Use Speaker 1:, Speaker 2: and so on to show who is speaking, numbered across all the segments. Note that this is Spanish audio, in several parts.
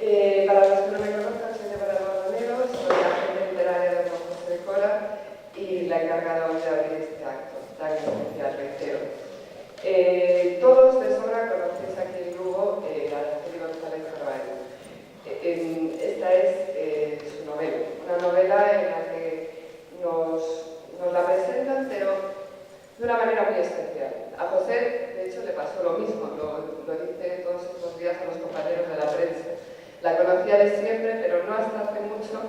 Speaker 1: Para los que no me conozcan, soy Débora Bordonero, soy agente literaria de Juan José de Cora y la encargada hoy de abrir este acto tan especial, reitero. Todos de sobra conocéis aquí en Lugo a Araceli González Carballo. Esta es su novela, una novela en la que nos la presentan, pero de una manera muy especial. A José, de hecho, le pasó lo mismo, lo dice todos estos días a los compañeros de la prensa. La conocía de siempre, pero no hasta hace mucho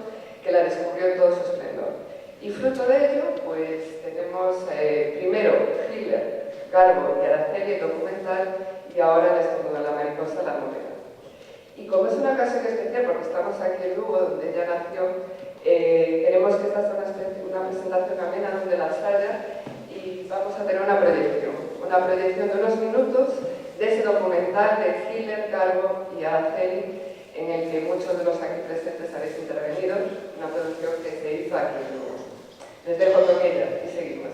Speaker 1: que la descubrió en todo su esplendor. Y fruto de ello, pues tenemos primero Hitler, Garbo y Araceli, el documental, y ahora Les Estornuda la mariposa, la novela. Y como es una ocasión especial, porque estamos aquí en Lugo, donde ella nació, queremos que esta sea una presentación amena donde las haya, y vamos a tener una proyección de unos minutos de ese documental de Hitler, Garbo y Araceli, en el que muchos de los aquí presentes habéis intervenido, una producción que se hizo aquí en Lugo. Les dejo con ella y seguimos.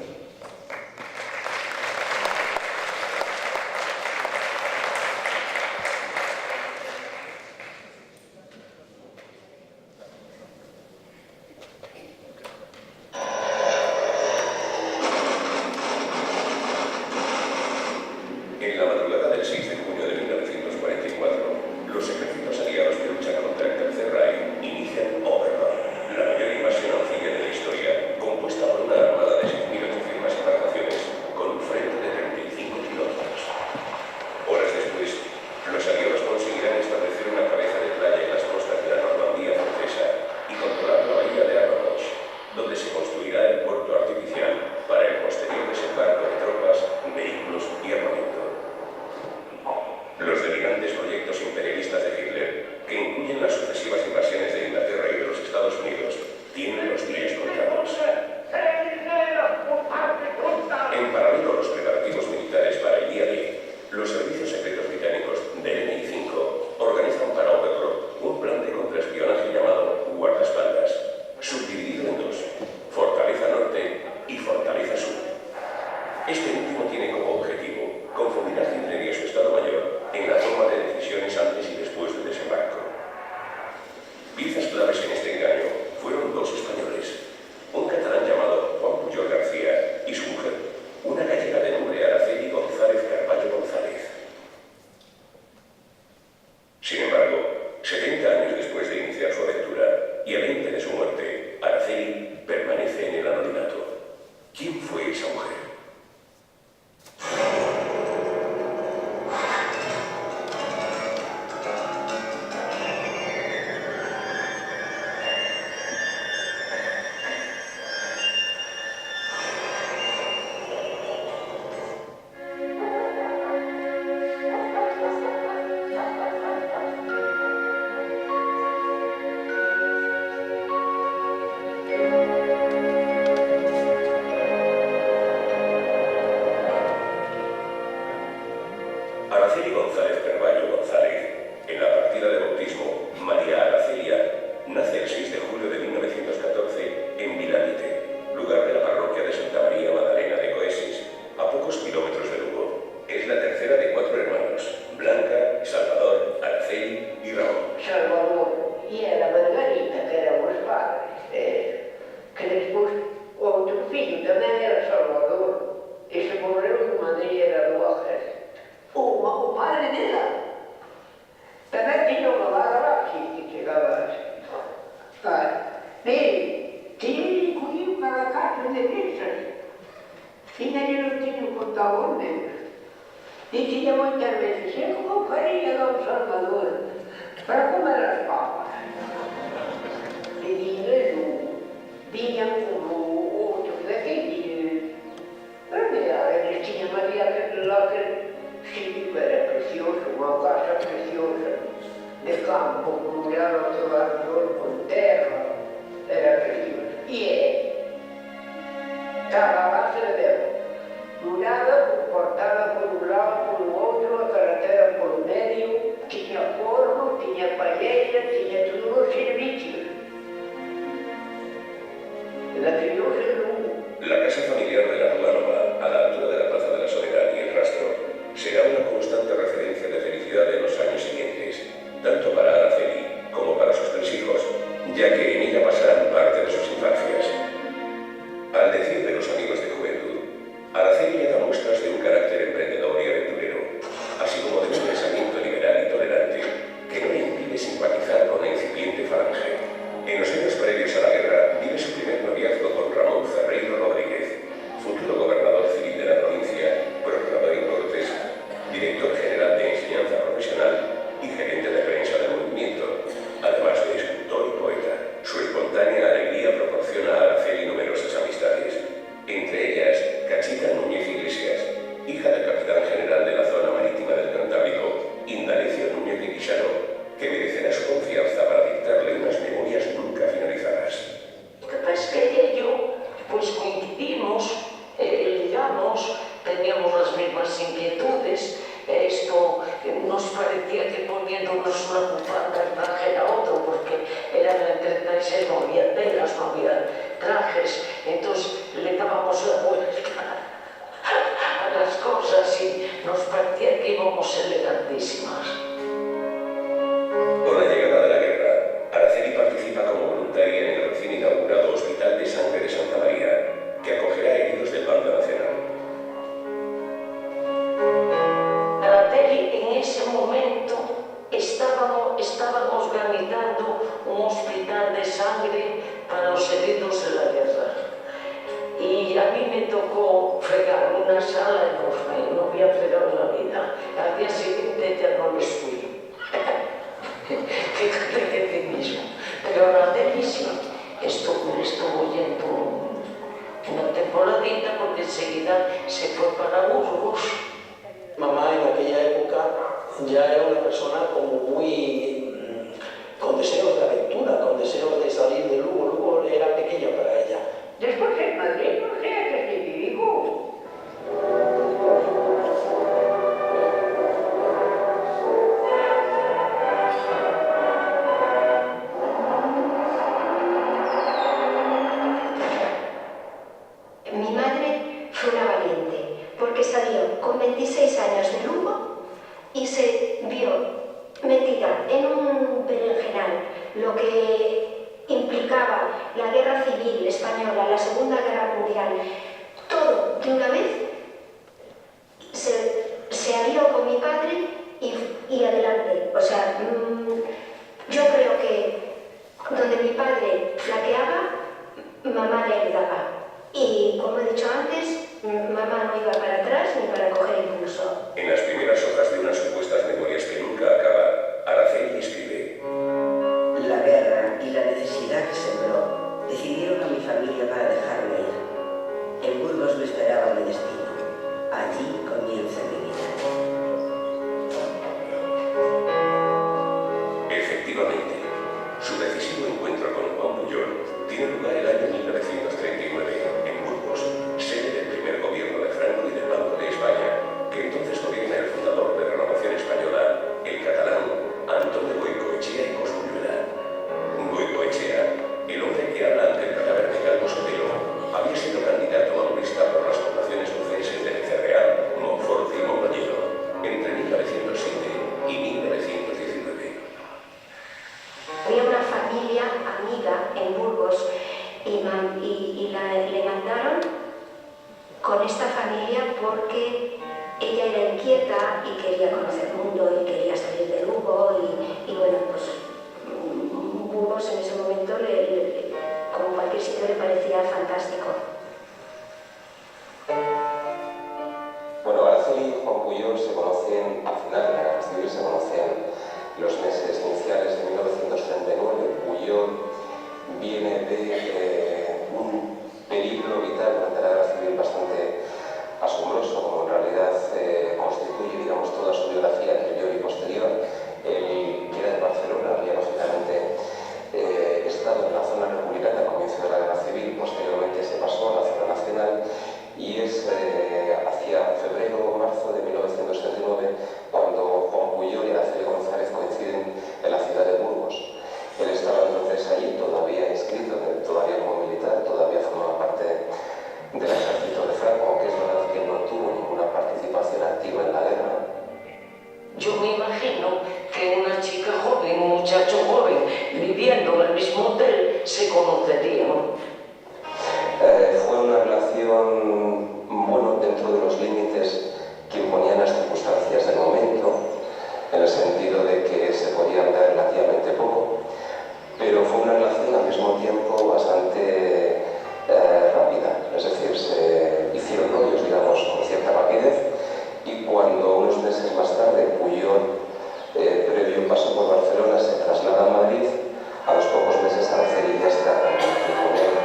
Speaker 2: Araceli González Carballo González, en la partida de bautismo María Aracelia, nace el 6 de julio de 1914 en Vilalite, lugar de la parroquia de Santa María Magdalena de Coesis, a pocos kilómetros de Lugo. Es la tercera de 4 hermanos, Blanca, Salvador, Araceli y Ramón.
Speaker 3: Salvador y era Margarita, que éramos padres, que despois outro fillo tamén era Salvador, e se morreu de maneira do ejército. O padre dela tamén tiña unha barba que chegaba pero tiña cogido cada cacho de mesas, tiña contado negros, e tiña moitas veces, como faría don Salvador para comer as papas. E viñan como outros daqueles, pero mira, eles tiñan María lá que sí, era precioso, unha casa preciosa, de campo, murado todo alrededor con terra, era precioso. E estaba a base de ver, murada, cortada por un lado, por un outro, a carretera por un medio, tiña forno, tiña paella, tiña todos os servicios. La criouxa en Lugo.
Speaker 2: La casa familiar de la Rúa Nova, a la altura de la Plaza de la Soledad y el Rastro, será una constante referencia de felicidad en los años siguientes, tanto para Araceli confianza para dictarle unas memorias nunca finalizadas.
Speaker 3: Lo que pasa es que ello, pues coincidimos, ligamos, teníamos las mismas inquietudes. Esto nos parecía que poniéndonos una bufanda el traje era otro, porque era en el 36, no había telas, no había trajes, entonces le dábamos la vuelta a las cosas y nos parecía que íbamos elegantísimas.
Speaker 2: Con la llegada de la guerra, Araceli participa como voluntaria en el recién inaugurado Hospital de Sangre de Santa María, que acogerá heridos del bando nacional.
Speaker 3: Araceli, en ese momento estaban organizando un hospital de sangre para los heridos de la guerra. Y a mí me tocó fregar una sala enorme, no había fregado en la vida. Al día siguiente ya no les fui. Fíjate de ti mismo. Pero Araceli sí, estuvo yendo una temporadita porque enseguida se fue para Burgos.
Speaker 4: Mamá en aquella época ya era una persona como muy con deseos de aventura, con deseos de salir de Lugo. Lugo era pequeño para ella.
Speaker 3: Después en Madrid, no sé, que se vivió.
Speaker 5: Mi madre fue una valiente, porque salió con 26 años de Lugo y se vio metida en un berenjenal, lo que implicaba la guerra civil española, la Segunda Guerra Mundial, todo de una vez, se alió con mi padre y adelante. O sea, yo creo que donde mi padre flaqueaba, mamá le ayudaba. Y como he dicho antes, mamá no iba para atrás ni para coger impulso.
Speaker 2: En las primeras hojas de unas supuestas memorias que nunca acaban, Araceli escribe:
Speaker 6: La guerra y la necesidad que sembró decidieron a mi familia para dejarme ir. En Burgos me esperaba mi destino. Allí comienza mi vida.
Speaker 2: Efectivamente, su decisivo encuentro con Juan Pujol tiene lugar el año 1939 en Burgos, sede del primer gobierno de Franco y del Banco de España, que entonces gobierna el fundador de Renovación Española, el catalán Antonio Goicoechea y Cosculluela. Goicoechea, el hombre que habla ante el cadáver de Calvo Sotelo, había sido candidato maurista por las poblaciones lucenses de Becerreal, Monforte y Mondoñedo entre 1907 y 1919.
Speaker 5: Había una familia amiga en Burgos y le mandaron con esta familia porque ella era inquieta y quería conocer el mundo y quería salir de Lugo y bueno, pues Burgos en ese momento, como cualquier sitio, le parecía fantástico.
Speaker 7: Bueno, Araceli y Juan Pujol se conocen al final de la Guerra Civil, se conocen los meses iniciales de 1939. Pujol viene de un periplo vital durante la Guerra Civil bastante asombroso, como en realidad constituye, digamos, toda su biografía anterior y posterior. Él era de Barcelona, había lógicamente estado en la zona republicana al comienzo de la Guerra Civil, posteriormente se pasó a la zona nacional y es hacia febrero o marzo de 1939 cuando Juan Pujol y Araceli González coinciden en la ciudad de Burgos. Él estaba entonces allí, todavía inscrito, todavía como militar, todavía formaba parte del ejército de Franco, aunque es verdad que no tuvo ninguna participación activa en la guerra.
Speaker 3: Yo me imagino que una chica joven, un muchacho joven, viviendo en el mismo hotel, se conocerían.
Speaker 7: Fue una relación, bueno, dentro de los límites que imponían las circunstancias del momento, en el sentido de que se podían ver relativamente poco, pero fue una relación al mismo tiempo bastante rápida, es decir, se hicieron novios, digamos, con cierta rapidez, y cuando unos meses más tarde Pujol, previo paso por Barcelona, se traslada a Madrid, a los pocos meses Araceli ya está con él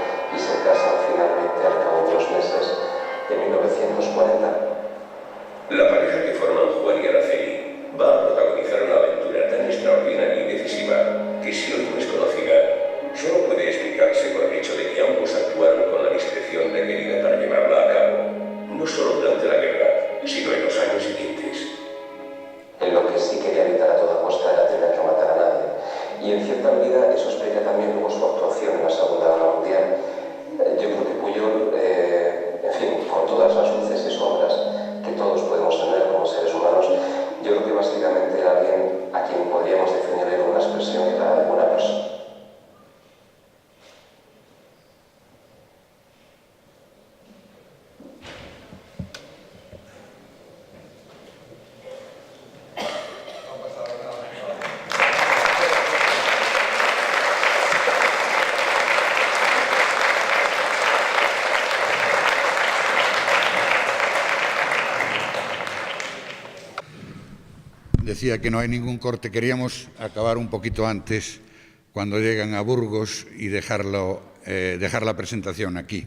Speaker 7: y en cierta medida eso explica también luego su actuación en la Segunda Guerra Mundial. Yo creo que Pujol, en fin, con todas las luces y sombras que todos podemos tener como seres humanos, yo creo que básicamente alguien a quien podríamos definirle con una expresión que era de buena persona.
Speaker 8: Decía que no hay ningún corte. Queríamos acabar un poquito antes, cuando llegan a Burgos, y dejar la presentación aquí.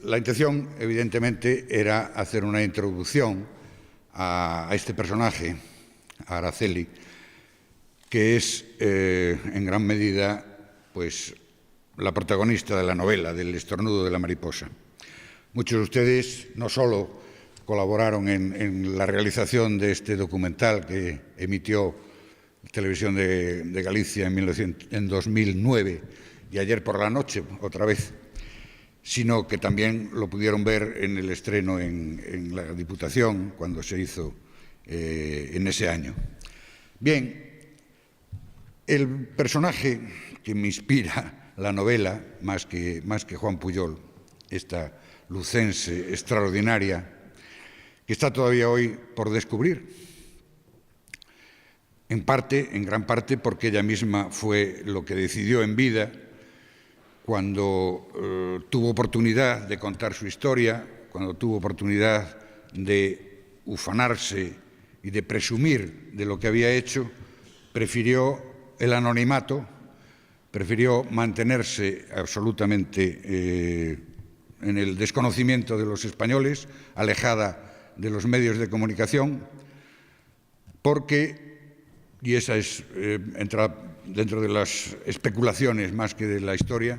Speaker 8: La intención, evidentemente, era hacer una introducción a este personaje, a Araceli, que es, en gran medida, pues, la protagonista de la novela, del estornudo de la mariposa. Muchos de ustedes no solo colaboraron en la realización de este documental que emitió Televisión de Galicia en 2009 y ayer por la noche otra vez, sino que también lo pudieron ver en el estreno en la Diputación cuando se hizo en ese año. Bien, el personaje que me inspira la novela, más que Juan Pujol, esta lucense extraordinaria, que está todavía hoy por descubrir, en gran parte, porque ella misma fue lo que decidió en vida cuando tuvo oportunidad de contar su historia, cuando tuvo oportunidad de ufanarse y de presumir de lo que había hecho, prefirió el anonimato, prefirió mantenerse absolutamente en el desconocimiento de los españoles, alejada de los medios de comunicación, porque, y esa entra dentro de las especulaciones más que de la historia,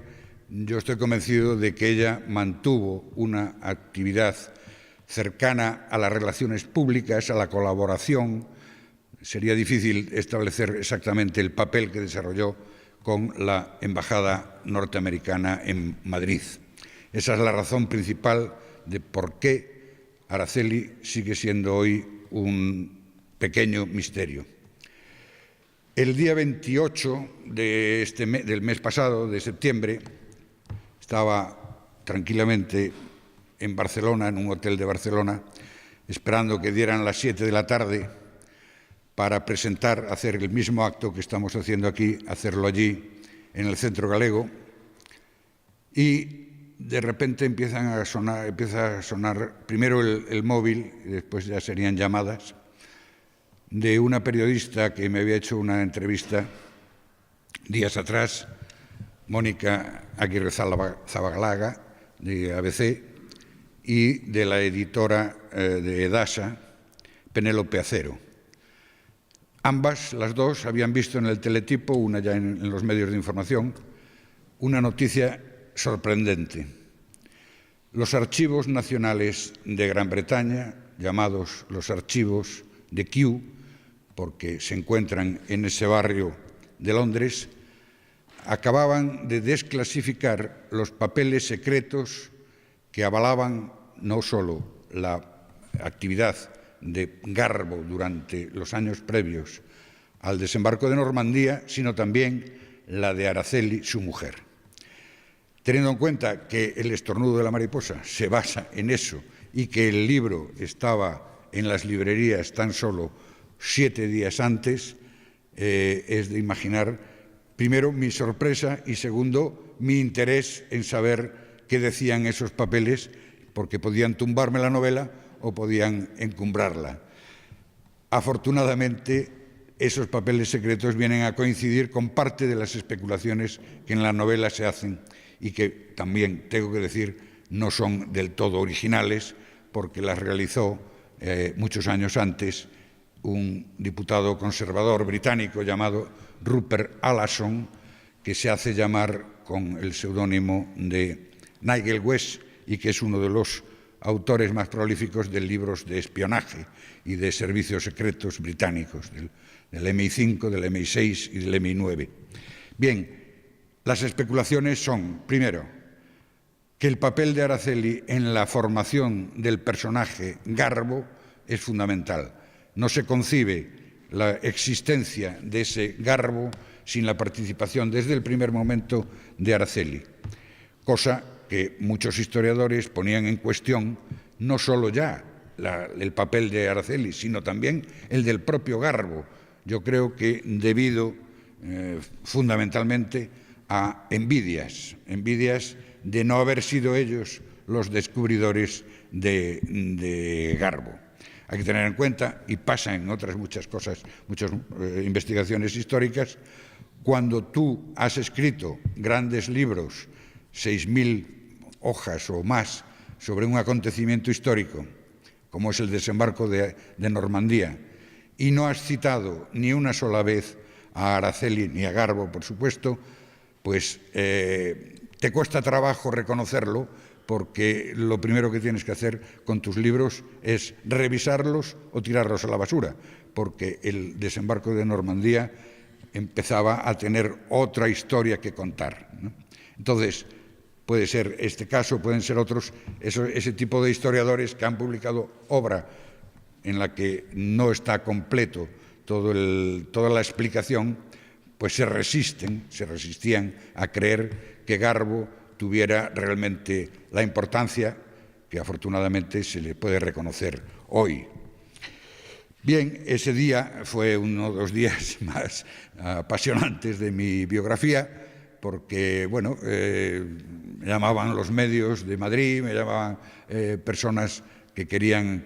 Speaker 8: yo estoy convencido de que ella mantuvo una actividad cercana a las relaciones públicas, a la colaboración. Sería difícil establecer exactamente el papel que desarrolló con la Embajada norteamericana en Madrid. Esa es la razón principal de por qué Araceli sigue siendo hoy un pequeño misterio. El día 28 del mes pasado, de septiembre, estaba tranquilamente en Barcelona, en un hotel de Barcelona, esperando que dieran las 7 de la tarde para hacer el mismo acto que estamos haciendo aquí, hacerlo allí, en el Centro Galego, y de repente empieza a sonar primero el móvil, y después ya serían llamadas, de una periodista que me había hecho una entrevista días atrás, Mónica Aguirre Zabalaga, de ABC, y de la editora de Edasa, Penélope Acero. Ambas, las dos, habían visto en el teletipo, una ya en los medios de información, una noticia sorprendente. Los archivos nacionales de Gran Bretaña, llamados los archivos de Kew, porque se encuentran en ese barrio de Londres, acababan de desclasificar los papeles secretos que avalaban no solo la actividad de Garbo durante los años previos al desembarco de Normandía, sino también la de Araceli, su mujer. Teniendo en cuenta que El estornudo de la mariposa se basa en eso y que el libro estaba en las librerías tan solo 7 días antes, es de imaginar, primero, mi sorpresa y, segundo, mi interés en saber qué decían esos papeles, porque podían tumbarme la novela o podían encumbrarla. Afortunadamente, esos papeles secretos vienen a coincidir con parte de las especulaciones que en la novela se hacen y que también, tengo que decir, no son del todo originales, porque las realizó muchos años antes un diputado conservador británico llamado Rupert Allason, que se hace llamar con el seudónimo de Nigel West y que es uno de los autores más prolíficos de libros de espionaje y de servicios secretos británicos, del MI5, del MI6 y del MI9. Bien, las especulaciones son, primero, que el papel de Araceli en la formación del personaje Garbo es fundamental. No se concibe la existencia de ese Garbo sin la participación desde el primer momento de Araceli, cosa que muchos historiadores ponían en cuestión no solo ya el papel de Araceli, sino también el del propio Garbo. Yo creo que debido fundamentalmente a envidias de no haber sido ellos los descubridores de Garbo. Hay que tener en cuenta, y pasa en otras muchas cosas, muchas investigaciones históricas, cuando tú has escrito grandes libros, 6.000 hojas o más, sobre un acontecimiento histórico, como es el desembarco de Normandía, y no has citado ni una sola vez a Araceli ni a Garbo, por supuesto, pues te cuesta trabajo reconocerlo, porque lo primero que tienes que hacer con tus libros es revisarlos o tirarlos a la basura, porque el desembarco de Normandía empezaba a tener otra historia que contar, ¿no? Entonces, puede ser este caso, pueden ser otros, ese tipo de historiadores que han publicado obra en la que no está completo toda la explicación, pues se resistían a creer que Garbo tuviera realmente la importancia que afortunadamente se le puede reconocer hoy. Bien, ese día fue uno de los días más apasionantes de mi biografía, porque, bueno, me llamaban los medios de Madrid, me llamaban personas que querían,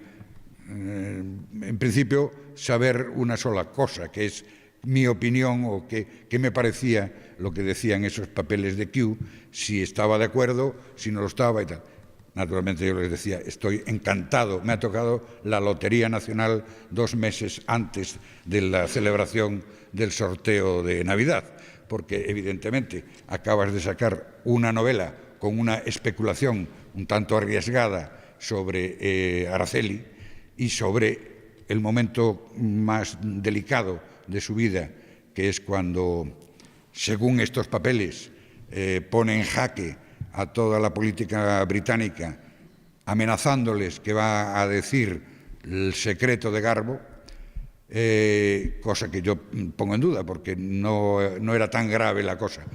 Speaker 8: en principio, saber una sola cosa, que es mi opinión o qué me parecía lo que decían esos papeles de Kew, si estaba de acuerdo, si no lo estaba y tal. Naturalmente yo les decía, estoy encantado, me ha tocado la Lotería Nacional 2 meses antes de la celebración del sorteo de Navidad, porque evidentemente acabas de sacar una novela con una especulación un tanto arriesgada sobre Araceli y sobre el momento más delicado de su vida, que es cuando, según estos papeles, pone en jaque a toda la política británica, amenazándoles que va a decir el secreto de Garbo, cosa que yo pongo en duda, porque no era tan grave la cosa.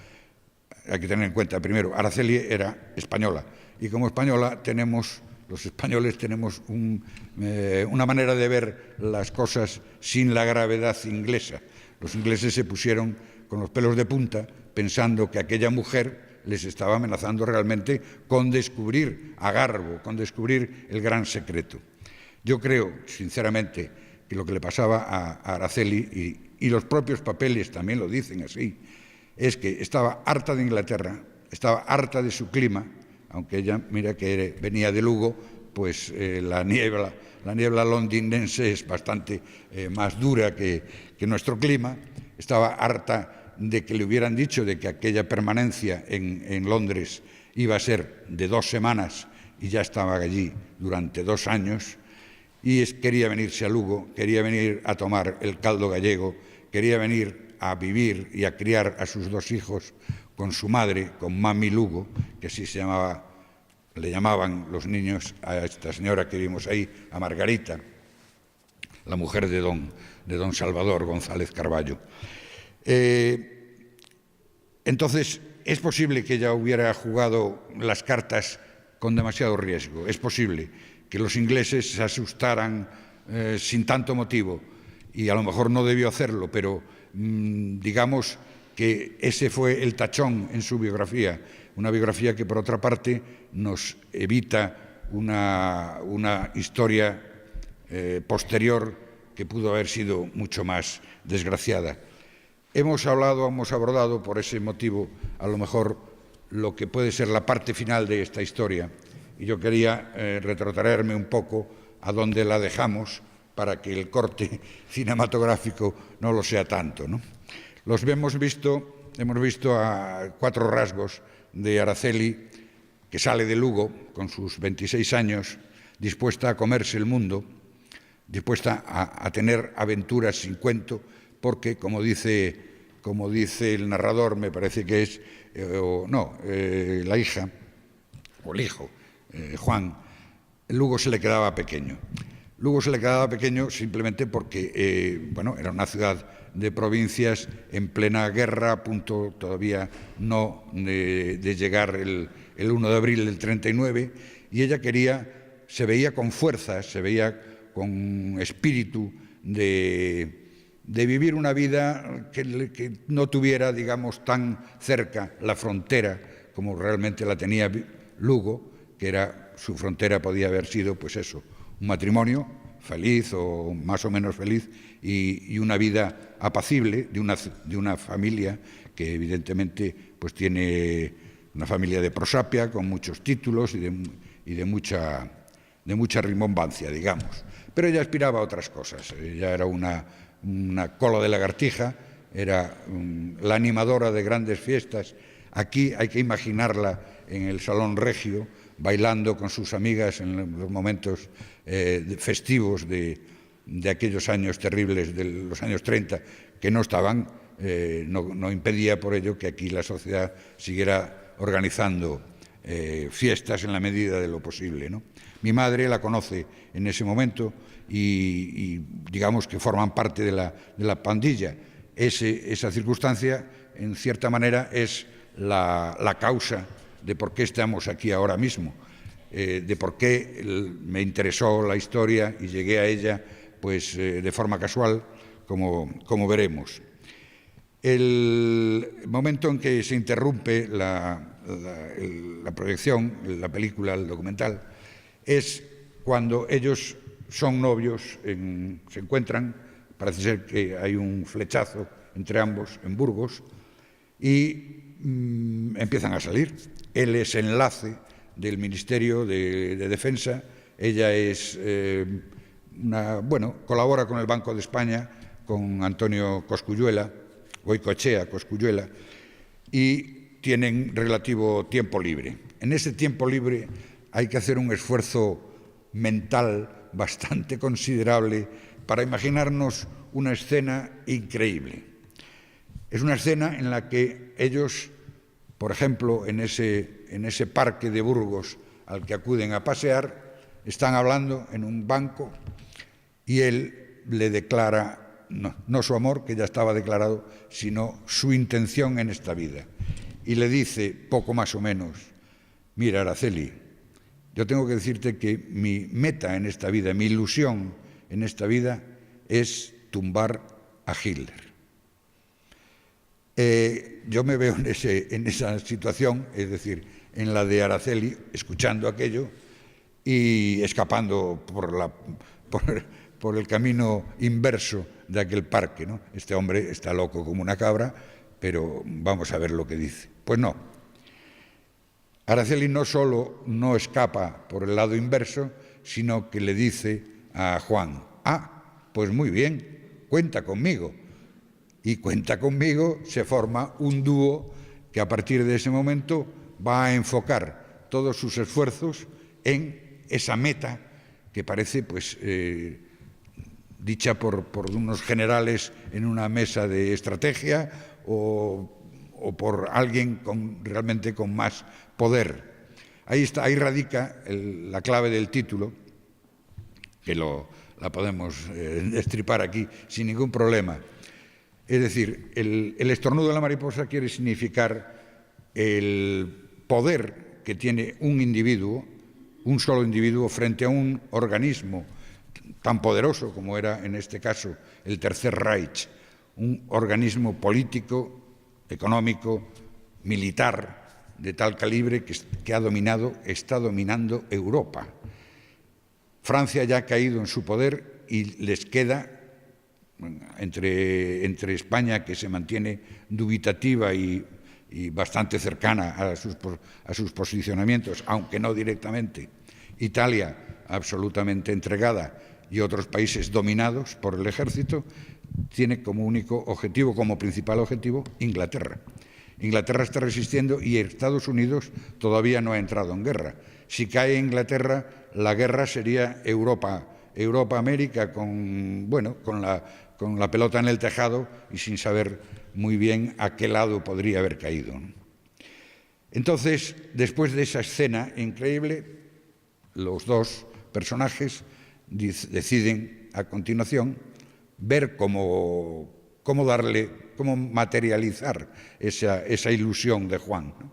Speaker 8: Hay que tener en cuenta, primero, Araceli era española, y como española los españoles tenemos una manera de ver las cosas sin la gravedad inglesa. Los ingleses se pusieron con los pelos de punta pensando que aquella mujer les estaba amenazando realmente con descubrir a Garbo, con descubrir el gran secreto. Yo creo, sinceramente, que lo que le pasaba a Araceli, y los propios papeles también lo dicen así, es que estaba harta de Inglaterra, estaba harta de su clima, aunque ella, mira que venía de Lugo, pues la niebla londinense es bastante más dura que nuestro clima. Estaba harta de que le hubieran dicho de que aquella permanencia en Londres iba a ser de 2 semanas y ya estaba allí durante 2 años, y quería venirse a Lugo, quería venir a tomar el caldo gallego, quería venir a vivir y a criar a sus 2 hijos con su madre, con Mami Lugo, que así le llamaban los niños a esta señora que vimos ahí, a Margarita, la mujer de don Salvador González Carballo. Entonces, es posible que ella hubiera jugado las cartas con demasiado riesgo, es posible que los ingleses se asustaran sin tanto motivo, y a lo mejor no debió hacerlo, pero digamos que ese fue el tachón en su biografía, una biografía que por otra parte nos evita una historia posterior que pudo haber sido mucho más desgraciada. Hemos abordado por ese motivo a lo mejor lo que puede ser la parte final de esta historia, y yo quería retrotraerme un poco a donde la dejamos para que el corte cinematográfico no lo sea tanto, ¿no? Hemos visto a 4 rasgos de Araceli, que sale de Lugo con sus 26 años, dispuesta a comerse el mundo, dispuesta a tener aventuras sin cuento, porque, como dice el narrador, me parece que es, la hija, o el hijo, Juan, Lugo se le quedaba pequeño. Lugo se le quedaba pequeño simplemente porque, era una ciudad de provincias en plena guerra, a punto todavía no de llegar el 1 de abril del 39, y ella se veía con fuerzas, se veía con espíritu de vivir una vida que no tuviera, digamos, tan cerca la frontera como realmente la tenía Lugo, que era su frontera podía haber sido, pues eso, un matrimonio feliz o más o menos feliz y una vida apacible de una familia que evidentemente pues tiene una familia de prosapia con muchos títulos y de mucha rimbombancia, digamos. Pero ella aspiraba a otras cosas. Ella era una cola de lagartija, era la animadora de grandes fiestas. Aquí hay que imaginarla en el Salón Regio, bailando con sus amigas en los momentos festivos de aquellos años terribles, de los años 30, que no estaban, no impedía por ello que aquí la sociedad siguiera organizando fiestas en la medida de lo posible, ¿no? Mi madre la conoce en ese momento y digamos que forman parte de la pandilla. Esa circunstancia, en cierta manera, es la causa de por qué estamos aquí ahora mismo, de por qué me interesó la historia y llegué a ella pues de forma casual, como veremos. El momento en que se interrumpe la proyección, la película, el documental, es cuando ellos son novios, se encuentran, parece ser que hay un flechazo entre ambos en Burgos, y empiezan a salir. Él es enlace del Ministerio de Defensa, ella es colabora con el Banco de España, con Antonio Cosculluela, Goicoechea Cosculluela, y tienen relativo tiempo libre. En ese tiempo libre hay que hacer un esfuerzo mental bastante considerable para imaginarnos una escena increíble. Es una escena en la que ellos, por ejemplo, en ese parque de Burgos al que acuden a pasear, están hablando en un banco y él le declara, no su amor, que ya estaba declarado, sino su intención en esta vida. Y le dice, poco más o menos, mira, Araceli, yo tengo que decirte que mi meta en esta vida, mi ilusión en esta vida es tumbar a Hitler. Yo me veo en esa situación, es decir, en la de Araceli, escuchando aquello y escapando por el camino inverso de aquel parque, ¿no? Este hombre está loco como una cabra, pero vamos a ver lo que dice. Pues no. Araceli no solo no escapa por el lado inverso, sino que le dice a Juan, pues muy bien, cuenta conmigo. Y cuenta conmigo, se forma un dúo que a partir de ese momento va a enfocar todos sus esfuerzos en esa meta que parece pues dicha por unos generales en una mesa de estrategia o por alguien realmente con más poder. Ahí radica la clave del título, que la podemos destripar aquí sin ningún problema. Es decir, el estornudo de la mariposa quiere significar el poder que tiene un individuo, un solo individuo, frente a un organismo tan poderoso como era en este caso el Tercer Reich, un organismo político, económico, militar, de tal calibre que está dominando Europa. Francia ya ha caído en su poder y les queda, entre España, que se mantiene dubitativa y bastante cercana a sus posicionamientos, aunque no directamente, Italia absolutamente entregada y otros países dominados por el ejército, tiene como único objetivo, como principal objetivo, Inglaterra. Inglaterra está resistiendo y Estados Unidos todavía no ha entrado en guerra. Si cae Inglaterra, la guerra sería Europa-América con la pelota en el tejado y sin saber muy bien a qué lado podría haber caído, ¿no? Entonces, después de esa escena increíble, los dos personajes deciden a continuación ver cómo materializar esa ilusión de Juan, ¿no?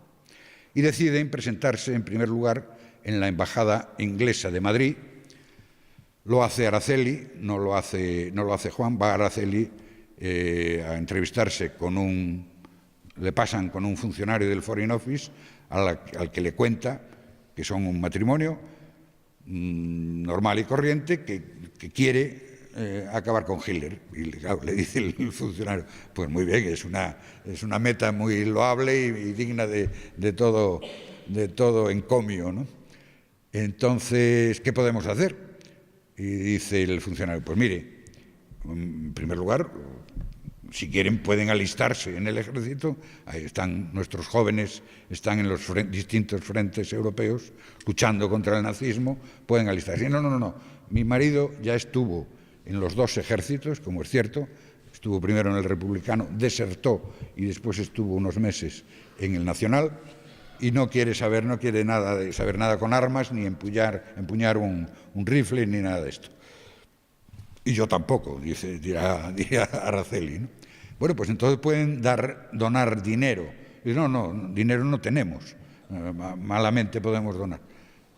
Speaker 8: Y deciden presentarse en primer lugar en la Embajada Inglesa de Madrid. Lo hace Araceli, no lo hace Juan. Va Araceli a entrevistarse le pasan con un funcionario del Foreign Office al que le cuenta que son un matrimonio normal y corriente que quiere acabar con Hitler. Y le dice el funcionario, pues muy bien, es una meta muy loable y digna de todo encomio, ¿no? Entonces, ¿qué podemos hacer? Y dice el funcionario, pues mire, en primer lugar, si quieren pueden alistarse en el ejército. Ahí están nuestros jóvenes, están en los distintos frentes europeos luchando contra el nazismo, pueden alistarse. No, mi marido ya estuvo en los dos ejércitos, como es cierto, estuvo primero en el republicano, desertó y después estuvo unos meses en el nacional y no quiere saber nada con armas, ni empuñar un rifle, ni nada de esto. Y yo tampoco, dirá Araceli, ¿no? Bueno, pues entonces pueden donar dinero. Y no, dinero no tenemos, malamente podemos donar.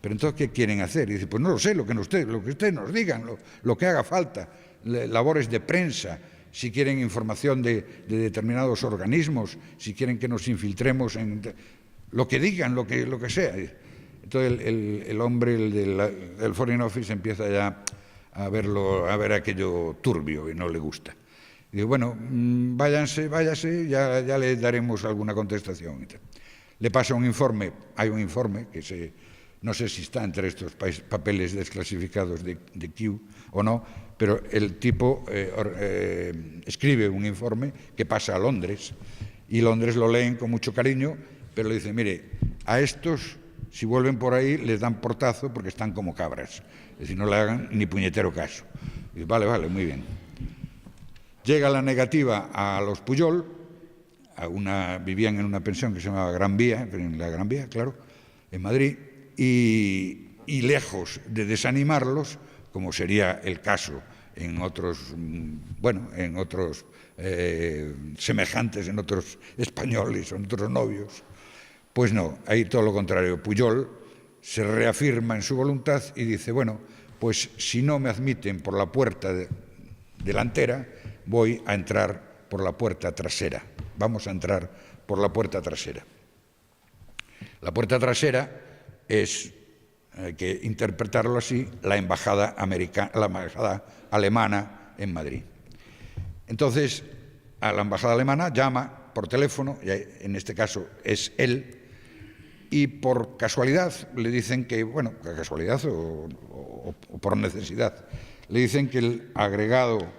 Speaker 8: Pero entonces, ¿qué quieren hacer? Y dice, pues no lo sé, lo que ustedes nos digan, lo que haga falta, labores de prensa, si quieren información de determinados organismos, si quieren que nos infiltremos en lo que digan, lo que sea. Entonces el hombre del Foreign Office empieza ya a ver aquello turbio y no le gusta. Y digo, bueno, váyase, ya le daremos alguna contestación. Le pasa un informe, hay un informe que no sé si está entre estos papeles desclasificados de Q o no, pero el tipo escribe un informe que pasa a Londres, y Londres lo leen con mucho cariño, pero le dice, mire, a estos, si vuelven por ahí, les dan portazo porque están como cabras. Es decir, no le hagan ni puñetero caso. Y dice, vale, muy bien. Llega la negativa a los Pujol, vivían en una pensión que se llamaba Gran Vía, en la Gran Vía, claro, en Madrid, y lejos de desanimarlos, como sería el caso en otros semejantes, en otros españoles o en otros novios, pues no, ahí todo lo contrario. Pujol se reafirma en su voluntad y dice, bueno, pues si no me admiten por la puerta delantera, voy a entrar por la puerta trasera. Vamos a entrar por la puerta trasera. La puerta trasera es, hay que interpretarlo así, la embajada alemana en Madrid. Entonces, a la embajada alemana llama por teléfono, y en este caso es él, y por casualidad le dicen que, bueno, casualidad o por necesidad, le dicen que el agregado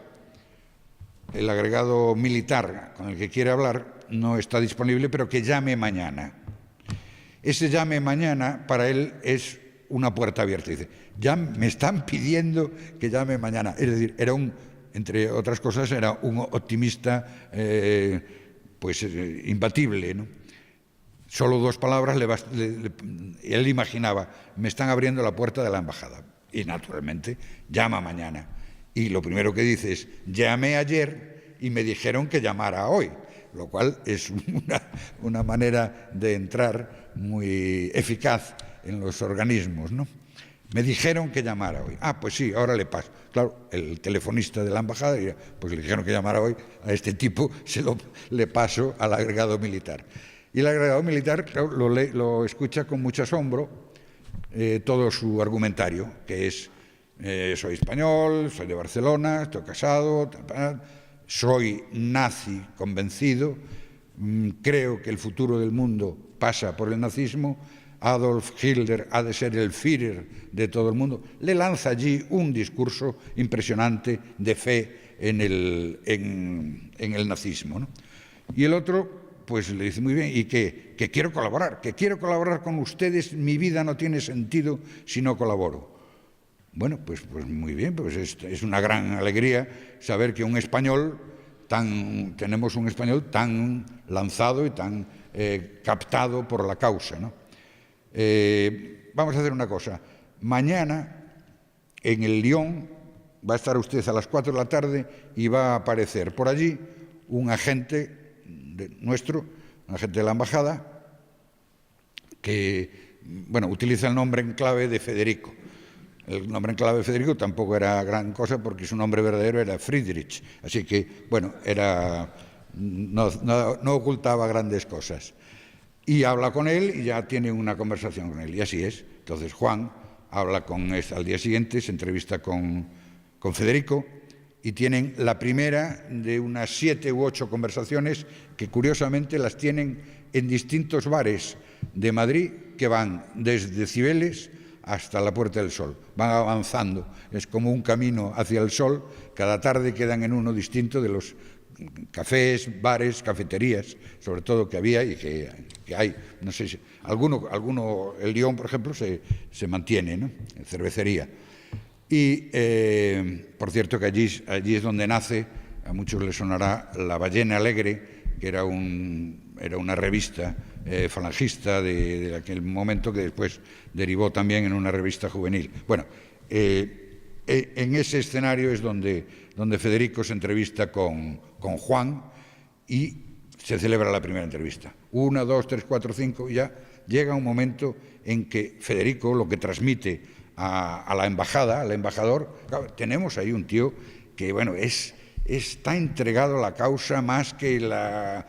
Speaker 8: militar con el que quiere hablar no está disponible, pero que llame mañana. Ese llame mañana para él es una puerta abierta. Dice, ya me están pidiendo que llame mañana. Es decir, entre otras cosas, era un optimista imbatible, ¿no? Solo dos palabras, él imaginaba, me están abriendo la puerta de la embajada. Y naturalmente, llama mañana. Y lo primero que dice es, llamé ayer y me dijeron que llamara hoy, lo cual es una manera de entrar muy eficaz en los organismos, ¿no? Me dijeron que llamara hoy. Ah, pues sí, ahora le paso. Claro, el telefonista de la embajada diría, pues le dijeron que llamara hoy, a este tipo le paso al agregado militar. Y el agregado militar, claro, lo escucha con mucho asombro, todo su argumentario, que es, soy español, soy de Barcelona, estoy casado, soy nazi convencido, creo que el futuro del mundo pasa por el nazismo, Adolf Hitler ha de ser el Führer de todo el mundo. Le lanza allí un discurso impresionante de fe en el nazismo, ¿no? Y el otro, pues le dice, muy bien, y que quiero colaborar con ustedes, mi vida no tiene sentido si no colaboro. Bueno, pues muy bien, pues es una gran alegría saber que un español tenemos un español tan lanzado y tan captado por la causa, ¿no? Vamos a hacer una cosa. Mañana en el Lyon va a estar usted a las 4 de la tarde y va a aparecer por allí un agente nuestro, un agente de la embajada, que, bueno, utiliza el nombre en clave de Federico. El nombre en clave de Federico tampoco era gran cosa porque su nombre verdadero era Friedrich, así que, bueno, no ocultaba grandes cosas. Y habla con él y ya tiene una conversación con él, y así es. Entonces Juan habla al día siguiente, se entrevista con Federico, y tienen la primera de unas 7 u 8 conversaciones que curiosamente las tienen en distintos bares de Madrid que van desde Cibeles hasta la Puerta del Sol. Van avanzando, es como un camino hacia el sol. Cada tarde quedan en uno distinto de los cafés, bares, cafeterías, sobre todo que había y que hay. No sé si alguno el Lyon, por ejemplo, se mantiene, ¿no? Cervecería. Y, por cierto, que allí es donde nace, a muchos les sonará, La Ballena Alegre, que era una revista falangista de aquel momento, que después derivó también en una revista juvenil. Bueno, en ese escenario es donde Federico se entrevista con Juan y se celebra la primera entrevista. 1, 2, 3, 4, 5, y ya llega un momento en que Federico lo que transmite a la embajada, al embajador, claro, tenemos ahí un tío que, bueno, está entregado a la causa más que la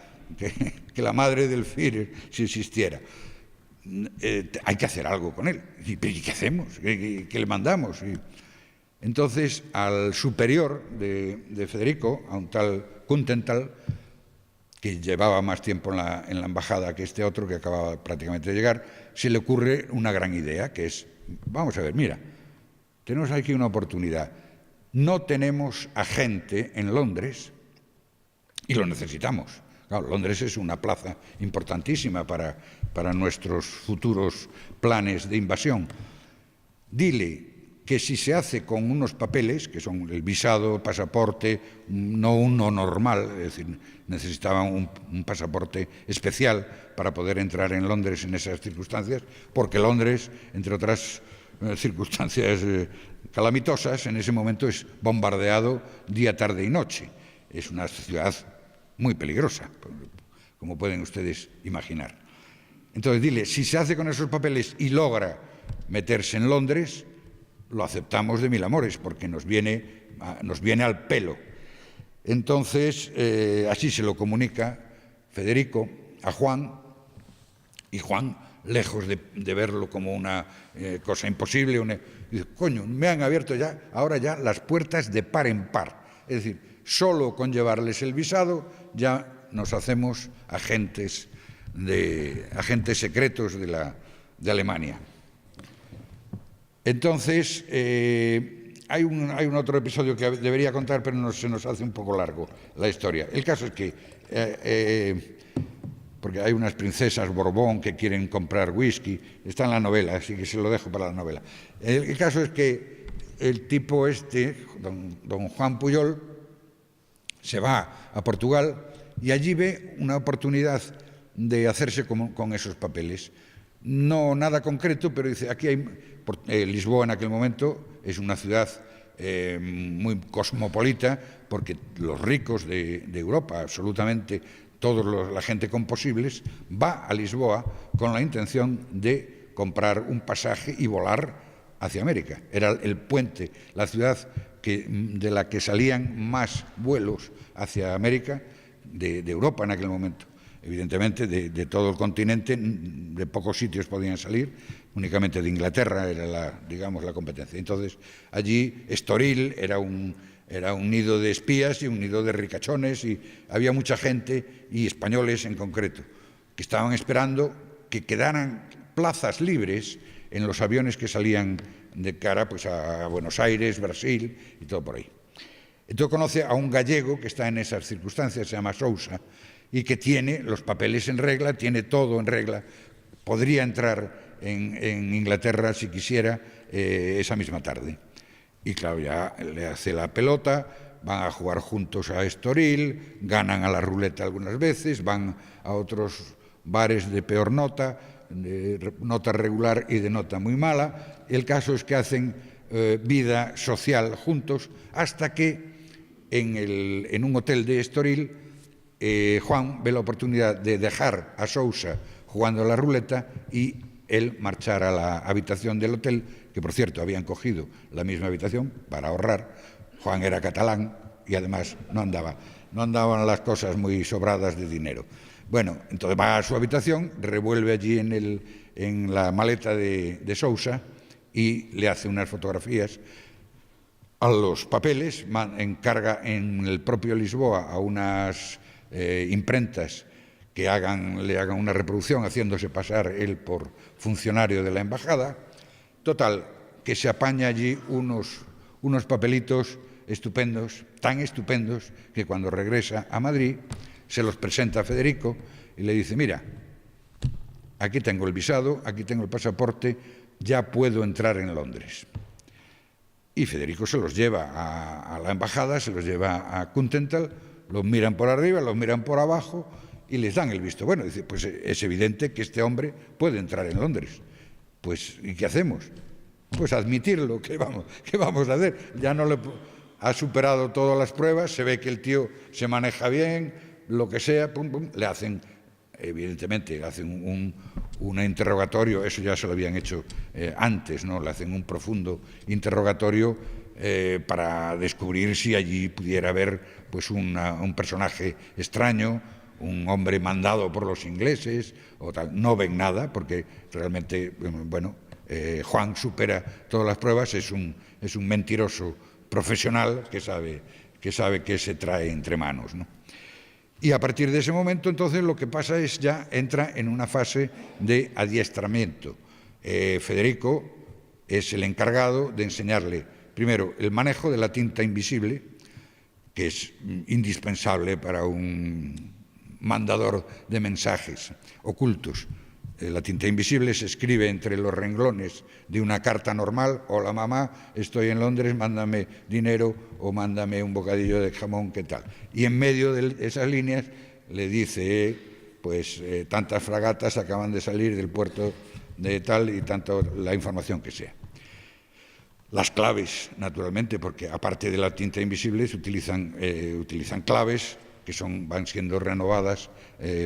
Speaker 8: madre del Führer, si existiera. Hay que hacer algo con él. ¿Y qué hacemos? ¿Qué le mandamos? Entonces, al superior de Federico, a un tal Kuntenthal, que llevaba más tiempo en la embajada que este otro, que acababa prácticamente de llegar, se le ocurre una gran idea, que es, vamos a ver, mira, tenemos aquí una oportunidad. No tenemos agente en Londres y lo necesitamos. Claro, Londres es una plaza importantísima para nuestros futuros planes de invasión. Dile que si se hace con unos papeles, que son el visado, pasaporte, no uno normal, es decir, necesitaban un pasaporte especial para poder entrar en Londres en esas circunstancias, porque Londres, entre otras circunstancias calamitosas, en ese momento es bombardeado día, tarde y noche. Es una ciudad muy peligrosa, como pueden ustedes imaginar. Entonces, dile, si se hace con esos papeles y logra meterse en Londres, lo aceptamos de mil amores, porque nos viene al pelo. Entonces, así se lo comunica Federico a Juan, y Juan, lejos de verlo como una cosa imposible, dice, coño, me han abierto ahora ya las puertas de par en par. Es decir, solo con llevarles el visado ya nos hacemos agentes secretos de Alemania. Entonces, hay un otro episodio que debería contar, pero se nos hace un poco largo la historia. El caso es que, porque hay unas princesas Borbón que quieren comprar whisky, está en la novela, así que se lo dejo para la novela. El caso es que el tipo don Juan Pujol, se va a Portugal y allí ve una oportunidad de hacerse con esos papeles. No nada concreto, pero dice, aquí hay... Lisboa en aquel momento es una ciudad muy cosmopolita, porque los ricos de Europa, absolutamente toda la gente con posibles, va a Lisboa con la intención de comprar un pasaje y volar hacia América. Era el puente, la ciudad de la que salían más vuelos hacia América de Europa en aquel momento. Evidentemente, de todo el continente, de pocos sitios podían salir, únicamente de Inglaterra era la competencia. Entonces, allí Estoril era un nido de espías y un nido de ricachones, y había mucha gente, y españoles en concreto, que estaban esperando que quedaran plazas libres en los aviones que salían de cara pues, a Buenos Aires, Brasil y todo por ahí. Entonces conoce a un gallego que está en esas circunstancias, se llama Sousa, y que tiene los papeles en regla, tiene todo en regla, podría entrar en Inglaterra si quisiera esa misma tarde. Y claro, ya le hace la pelota, van a jugar juntos a Estoril, ganan a la ruleta algunas veces, van a otros bares de peor nota, de nota regular y de nota muy mala. El caso es que hacen vida social juntos hasta que en un hotel de Estoril Juan ve la oportunidad de dejar a Sousa jugando a la ruleta y él marchar a la habitación del hotel, que por cierto habían cogido la misma habitación para ahorrar. Juan era catalán y además no andaban las cosas muy sobradas de dinero. Bueno, entonces va a su habitación, revuelve allí en la maleta de Sousa y le hace unas fotografías a los papeles, encarga en el propio Lisboa a unas imprentas que le hagan una reproducción haciéndose pasar él por funcionario de la embajada. Total, que se apaña allí unos papelitos estupendos, tan estupendos, que cuando regresa a Madrid se los presenta a Federico y le dice: mira, aquí tengo el visado, aquí tengo el pasaporte, ya puedo entrar en Londres. Y Federico se los lleva a la embajada, se los lleva a Cuntental, los miran por arriba, los miran por abajo y les dan el visto bueno. Dice: pues es evidente que este hombre puede entrar en Londres. Pues, ¿y qué hacemos? Pues admitirlo. ¿Qué vamos a hacer? Ya no ha superado todas las pruebas, se ve que el tío se maneja bien, lo que sea, pum, pum, le hacen, evidentemente, le hacen un interrogatorio, eso ya se lo habían hecho antes, ¿no? Le hacen un profundo interrogatorio para descubrir si allí pudiera haber pues un personaje extraño, un hombre mandado por los ingleses o tal. No ven nada porque realmente, bueno, Juan supera todas las pruebas, es un mentiroso profesional que sabe qué se trae entre manos, ¿no? Y a partir de ese momento, entonces, lo que pasa es ya entra en una fase de adiestramiento. Federico es el encargado de enseñarle, primero, el manejo de la tinta invisible, que es indispensable para un mandador de mensajes ocultos. La tinta invisible se escribe entre los renglones de una carta normal: hola mamá, estoy en Londres, mándame dinero o mándame un bocadillo de jamón, ¿qué tal? Y en medio de esas líneas le dice, pues tantas fragatas acaban de salir del puerto de tal y tanto, la información que sea. Las claves, naturalmente, porque aparte de la tinta invisible se utilizan claves que van siendo renovadas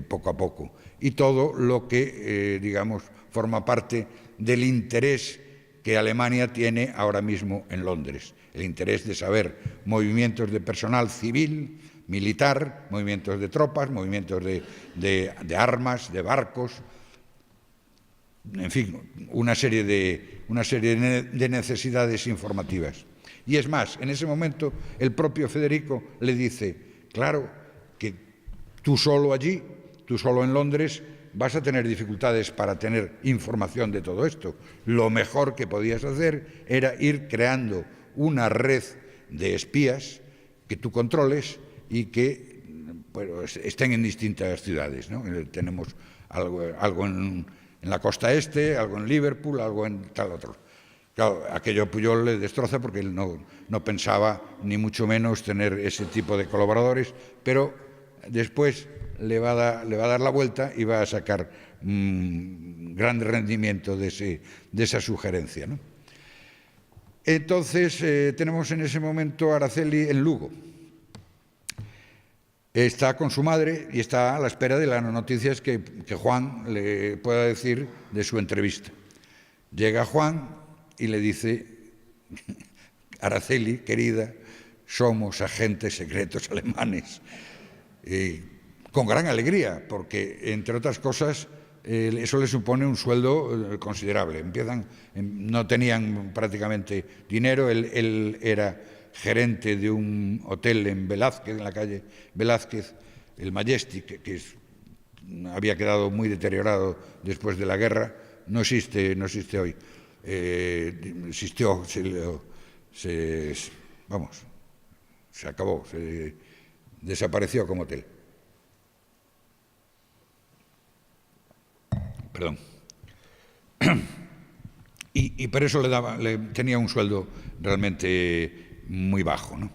Speaker 8: poco a poco. Y todo lo que, digamos, forma parte del interés que Alemania tiene ahora mismo en Londres. El interés de saber movimientos de personal civil, militar, movimientos de tropas, movimientos de armas, de barcos, en fin, una serie de necesidades informativas. Y es más, en ese momento el propio Federico le dice: claro, que tú solo allí, tú solo en Londres, vas a tener dificultades para tener información de todo esto. Lo mejor que podías hacer era ir creando una red de espías que tú controles y que estén en distintas ciudades, ¿no? Tenemos algo en la costa este, algo en Liverpool, algo en tal otro. Claro, aquello Pujol le destroza porque él no pensaba ni mucho menos tener ese tipo de colaboradores, pero después le va a dar la vuelta y va a sacar gran rendimiento de esa sugerencia, ¿no? Entonces, tenemos en ese momento a Araceli en Lugo. Está con su madre y está a la espera de las noticias que Juan le pueda decir de su entrevista. Llega Juan y le dice: Araceli, querida, somos agentes secretos alemanes. Con gran alegría, porque, entre otras cosas, eso le supone un sueldo considerable. No tenían prácticamente dinero, él era gerente de un hotel en Velázquez, en la calle Velázquez, el Majestic, que había quedado muy deteriorado después de la guerra, no existe hoy. Existió, se acabó, desapareció como hotel. Perdón. y por eso tenía un sueldo realmente muy bajo, ¿no?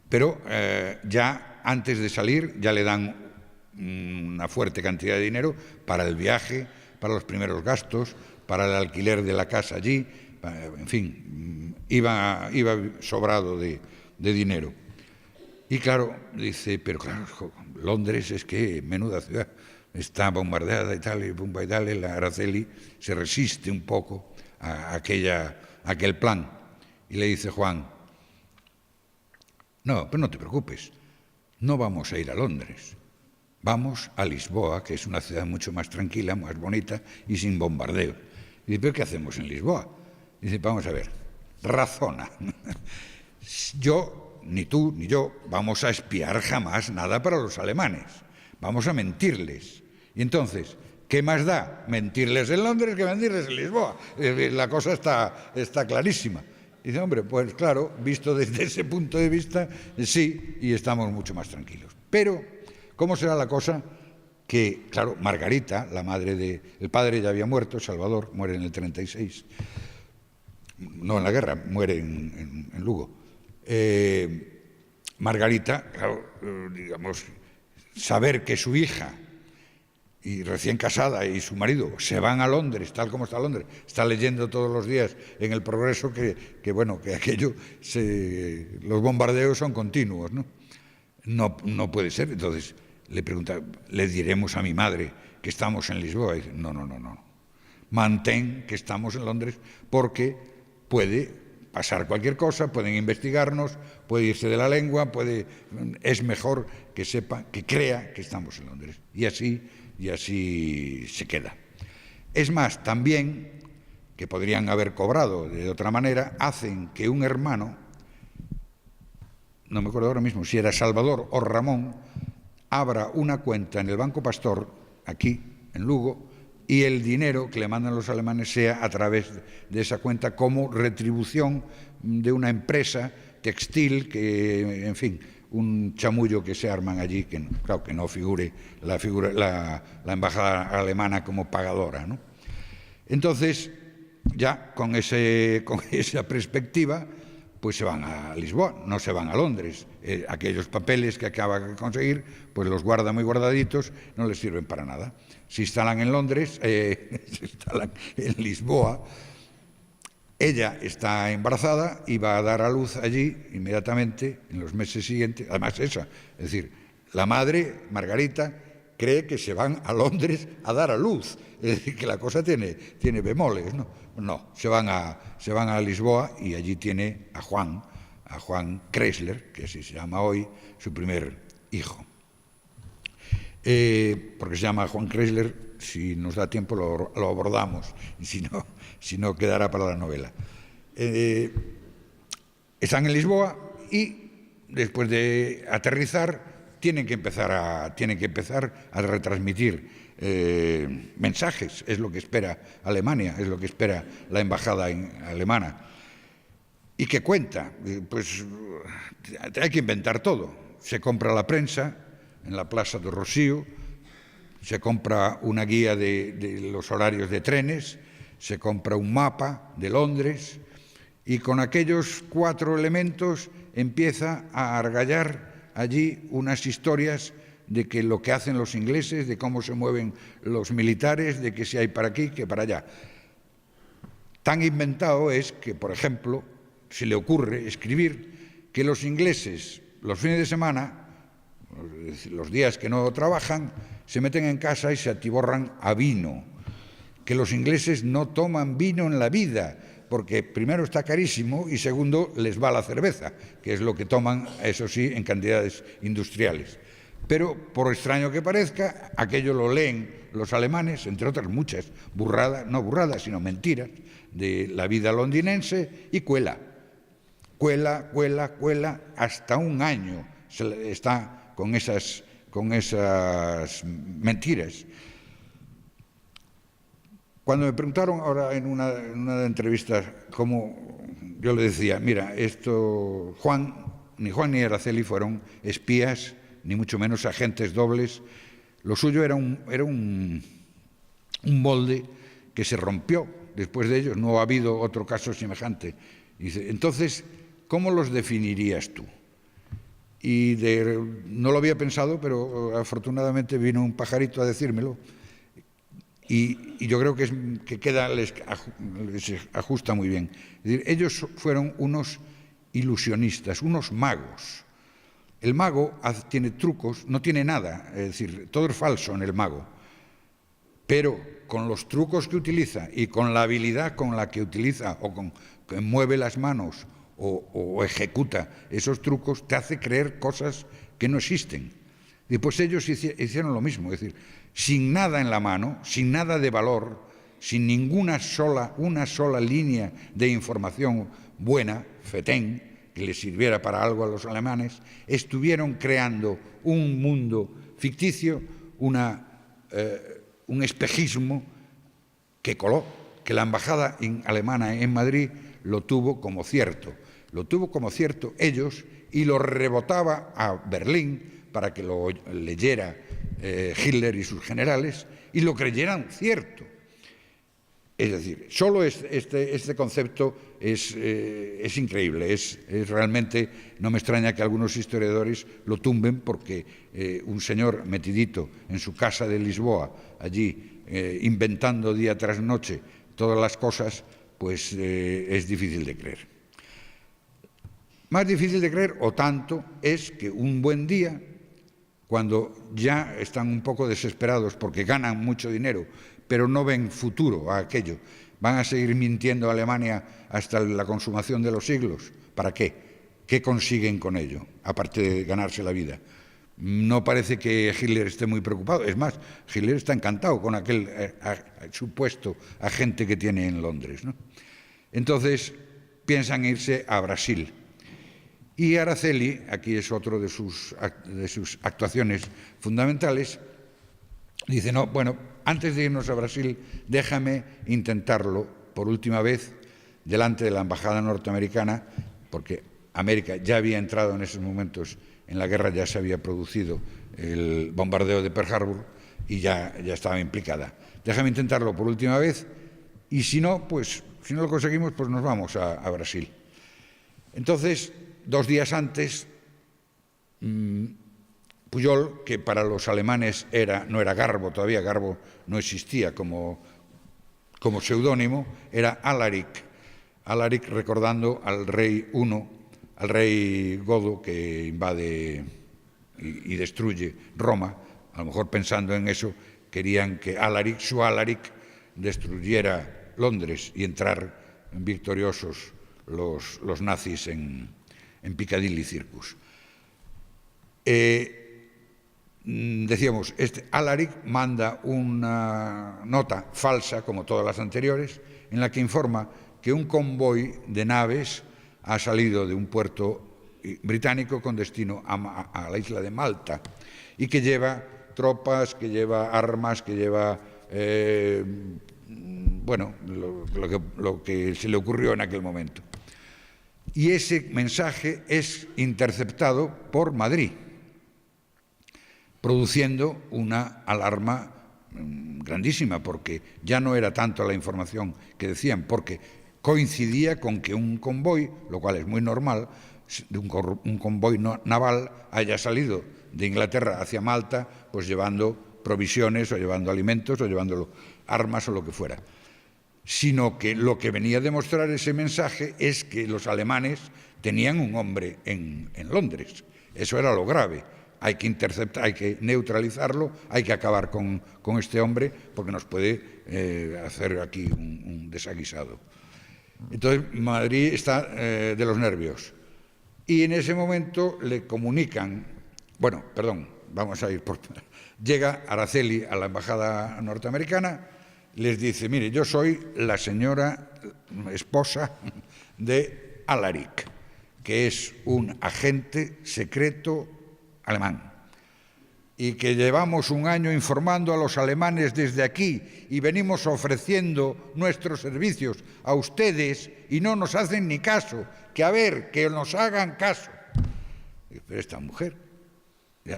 Speaker 8: Pero ya antes de salir ya le dan una fuerte cantidad de dinero para el viaje, para los primeros gastos, para el alquiler de la casa allí, en fin, iba sobrado de dinero. Y claro, dice, pero claro, Londres es que menuda ciudad, está bombardeada y tal, y tal, la Araceli se resiste un poco a aquel plan. Y le dice Juan, no, pero no te preocupes, no vamos a ir a Londres, vamos a Lisboa, que es una ciudad mucho más tranquila, más bonita y sin bombardeo. Y dice, ¿pero qué hacemos en Lisboa? Y dice, vamos a ver, razona. Yo, ni tú, ni yo, vamos a espiar jamás nada para los alemanes. Vamos a mentirles. Y entonces, ¿qué más da mentirles en Londres que mentirles en Lisboa? La cosa está clarísima. Y dice, hombre, pues claro, visto desde ese punto de vista, sí, y estamos mucho más tranquilos. Pero, ¿cómo será la cosa? Que, claro, Margarita, la madre el padre ya había muerto, Salvador, muere en el 36, no en la guerra, muere en Lugo. Margarita, claro, digamos, saber que su hija, y recién casada, y su marido se van a Londres, tal como está Londres, está leyendo todos los días en El Progreso que aquello, los bombardeos son continuos, ¿no? No puede ser. Entonces le pregunta, ¿le diremos a mi madre que estamos en Lisboa? Y dice, no. Mantén que estamos en Londres porque puede pasar cualquier cosa, pueden investigarnos, puede irse de la lengua, es mejor que sepa, que crea que estamos en Londres. Y así se queda. Es más, también, que podrían haber cobrado de otra manera, hacen que un hermano, no me acuerdo ahora mismo si era Salvador o Ramón, abra una cuenta en el Banco Pastor, aquí, en Lugo, y el dinero que le mandan los alemanes sea a través de esa cuenta como retribución de una empresa textil que, en fin, un chamullo que se arman allí, que claro que no figure la embajada alemana como pagadora, ¿no? Entonces, ya con esa perspectiva, pues se van a Lisboa, no se van a Londres. Aquellos papeles que acaba de conseguir, pues los guarda muy guardaditos, no les sirven para nada. Se instalan en Londres, se instalan en Lisboa. Ella está embarazada y va a dar a luz allí inmediatamente, en los meses siguientes. Además es decir, la madre, Margarita, cree que se van a Londres a dar a luz. Es decir, que la cosa tiene bemoles, ¿no? No, se van a Lisboa y allí tiene a Juan Chrysler, que así se llama hoy, su primer hijo. Porque se llama Juan Chrysler, si nos da tiempo lo abordamos, y si no quedará para la novela. Están en Lisboa y después de aterrizar tienen que empezar a retransmitir mensajes. Es lo que espera Alemania, es lo que espera la embajada alemana. ¿Y qué cuenta? Pues hay que inventar todo. Se compra la prensa en la Plaza de Rocío, se compra una guía de los horarios de trenes, se compra un mapa de Londres y con aquellos 4 elementos empieza a argallar allí unas historias de que lo que hacen los ingleses, de cómo se mueven los militares, de que si hay para aquí, que para allá. Tan inventado es que, por ejemplo, se le ocurre escribir que los ingleses, los fines de semana, los días que no trabajan, se meten en casa y se atiborran a vino. Que los ingleses no toman vino en la vida, porque primero está carísimo y segundo les va la cerveza, que es lo que toman, eso sí, en cantidades industriales. Pero, por extraño que parezca, aquello lo leen los alemanes, entre otras muchas burradas, no burradas, sino mentiras, de la vida londinense, y cuela, hasta un año está con esas mentiras. Cuando me preguntaron ahora en una entrevista cómo, yo le decía, mira, ni Juan ni Araceli fueron espías, ni mucho menos agentes dobles. Lo suyo era un molde que se rompió después de ellos, no ha habido otro caso semejante. Dice, entonces, ¿cómo los definirías tú? Y no lo había pensado, pero afortunadamente vino un pajarito a decírmelo, y yo creo que les ajusta muy bien. Es decir, ellos fueron unos ilusionistas, unos magos. El mago tiene trucos, no tiene nada, es decir, todo es falso en el mago, pero con los trucos que utiliza y con la habilidad con la que utiliza o que mueve las manos o ejecuta esos trucos, te hace creer cosas que no existen. Y pues ellos hicieron lo mismo, es decir, sin nada en la mano, sin nada de valor, sin una sola línea de información buena, fetén, que les sirviera para algo a los alemanes, estuvieron creando un mundo ficticio, un espejismo que coló, que la embajada alemana en Madrid lo tuvo como cierto. Lo tuvo como cierto ellos y lo rebotaba a Berlín para que lo leyera Hitler y sus generales y lo creyeran cierto. Es decir, solo este concepto es increíble, es realmente, no me extraña que algunos historiadores lo tumben porque un señor metidito en su casa de Lisboa, allí inventando día tras noche todas las cosas, pues es difícil de creer. Más difícil de creer, o tanto, es que un buen día, cuando ya están un poco desesperados porque ganan mucho dinero, pero no ven futuro a aquello, van a seguir mintiendo a Alemania hasta la consumación de los siglos. ¿Para qué? ¿Qué consiguen con ello, aparte de ganarse la vida? No parece que Hitler esté muy preocupado. Es más, Hitler está encantado con aquel supuesto agente que tiene en Londres, ¿no? Entonces piensan irse a Brasil. Y Araceli, aquí es otro de sus actuaciones fundamentales, dice, no, bueno, antes de irnos a Brasil, déjame intentarlo por última vez delante de la embajada norteamericana, porque América ya había entrado en esos momentos en la guerra, ya se había producido el bombardeo de Pearl Harbor y ya estaba implicada. Déjame intentarlo por última vez y si no lo conseguimos, pues nos vamos a Brasil. Entonces, 2 días antes, Pujol, que para los alemanes no era Garbo todavía, Garbo no existía como seudónimo, era Alaric recordando al rey al rey godo que invade y destruye Roma. A lo mejor pensando en eso, querían que su Alaric destruyera Londres y entrar victoriosos los nazis en Piccadilly Circus. Decíamos, Alaric manda una nota falsa, como todas las anteriores, en la que informa que un convoy de naves ha salido de un puerto británico con destino a la isla de Malta y que lleva tropas, que lleva armas, que lleva lo que se le ocurrió en aquel momento. Y ese mensaje es interceptado por Madrid, produciendo una alarma grandísima, porque ya no era tanto la información que decían, porque coincidía con que un convoy, lo cual es muy normal, un convoy naval haya salido de Inglaterra hacia Malta, pues llevando provisiones o llevando alimentos o llevando armas o lo que fuera. Sino que lo que venía a demostrar ese mensaje es que los alemanes tenían un hombre en Londres. Eso era lo grave. Hay que interceptar, hay que neutralizarlo, hay que acabar con este hombre porque nos puede hacer aquí un desaguisado. Entonces Madrid está de los nervios. Y en ese momento le comunican, llega Araceli a la embajada norteamericana, les dice, mire, yo soy la señora esposa de Alaric, que es un agente secreto alemán, y que llevamos 1 año informando a los alemanes desde aquí y venimos ofreciendo nuestros servicios a ustedes y no nos hacen ni caso, que nos hagan caso. Pero esta mujer,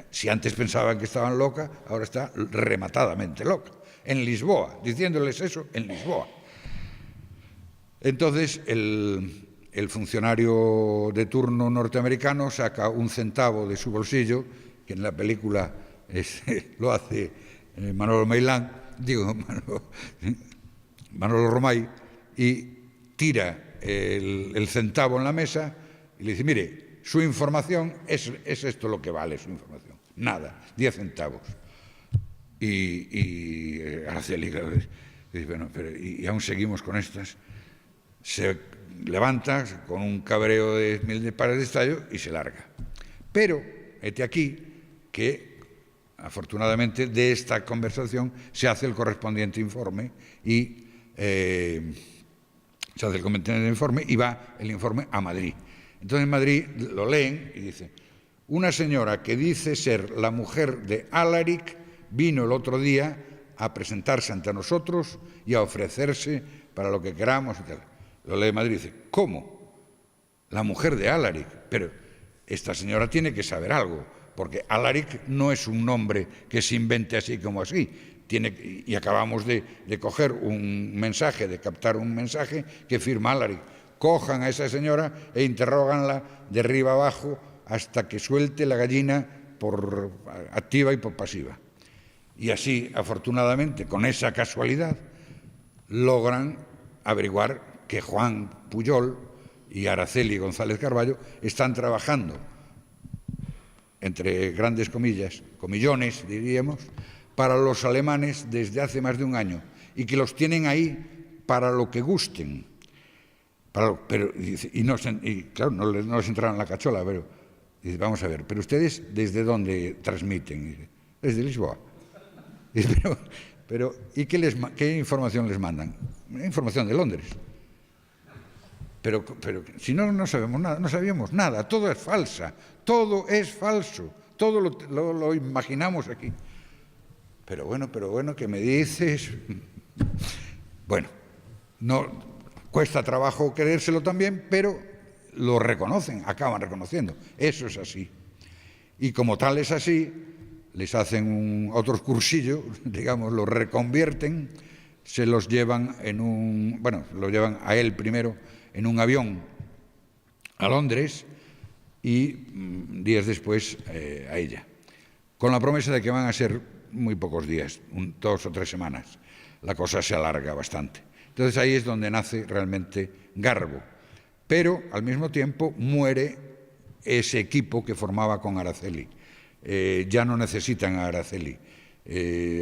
Speaker 8: si antes pensaban que estaban loca, ahora está rematadamente loca. En Lisboa, diciéndoles eso en Lisboa. Entonces, el funcionario de turno norteamericano saca un centavo de su bolsillo, que en la película lo hace Manolo Romay, y tira el centavo en la mesa y le dice, mire, su información es esto lo que vale, su información. Nada, 10 centavos. Y Araceli dice, bueno, pero y aún seguimos con estas. Se levanta con un cabreo de 1000 pares de estallo y se larga. Pero, hete aquí, que afortunadamente de esta conversación se hace el correspondiente informe y va el informe a Madrid. Entonces en Madrid lo leen y dice, una señora que dice ser la mujer de Alaric vino el otro día a presentarse ante nosotros y a ofrecerse para lo que queramos y tal. Lo lee Madrid y dice, ¿cómo? La mujer de Alaric. Pero esta señora tiene que saber algo, porque Alaric no es un nombre que se invente así como así. Y acabamos de coger un mensaje, de captar un mensaje que firma Alaric. Cojan a esa señora e interróganla de arriba abajo hasta que suelte la gallina por activa y por pasiva. Y así, afortunadamente, con esa casualidad, logran averiguar que Juan Pujol y Araceli González Carballo están trabajando, entre grandes comillas, comillones diríamos, para los alemanes desde hace más de un año y que los tienen ahí para lo que gusten. Claro, no les entraron en la cachola, pero dice, vamos a ver, pero ustedes ¿desde dónde transmiten? Dice, desde Lisboa. Dice, pero ¿y qué información les mandan? Información de Londres. Pero si no sabemos nada, no sabíamos nada, todo es falsa, todo es falso, todo lo imaginamos aquí. Pero bueno, ¿qué me dices? Bueno, no cuesta trabajo creérselo también, pero lo reconocen, acaban reconociendo. Eso es así. Y como tal es así, les hacen otros cursillos, digamos, los reconvierten, se los llevan lo llevan a él primero en un avión a Londres y días después a ella, con la promesa de que van a ser muy pocos días, 2 o 3 semanas. La cosa se alarga bastante. Entonces ahí es donde nace realmente Garbo. Pero al mismo tiempo muere ese equipo que formaba con Araceli. Ya no necesitan a Araceli.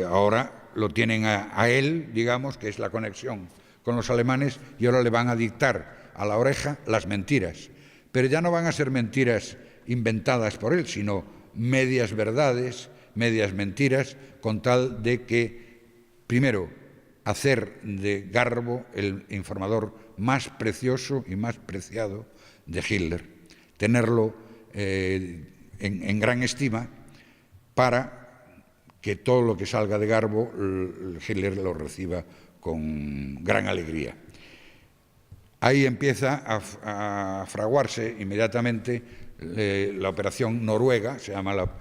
Speaker 8: Ahora lo tienen a él, digamos, que es la conexión con los alemanes, y ahora le van a dictar a la oreja las mentiras. Pero ya no van a ser mentiras inventadas por él, sino medias verdades, medias mentiras, con tal de que, primero, hacer de Garbo el informador más precioso y más preciado de Hitler, tenerlo en gran estima para que todo lo que salga de Garbo Hitler lo reciba con gran alegría. Ahí empieza a fraguarse inmediatamente la operación Noruega, se llama la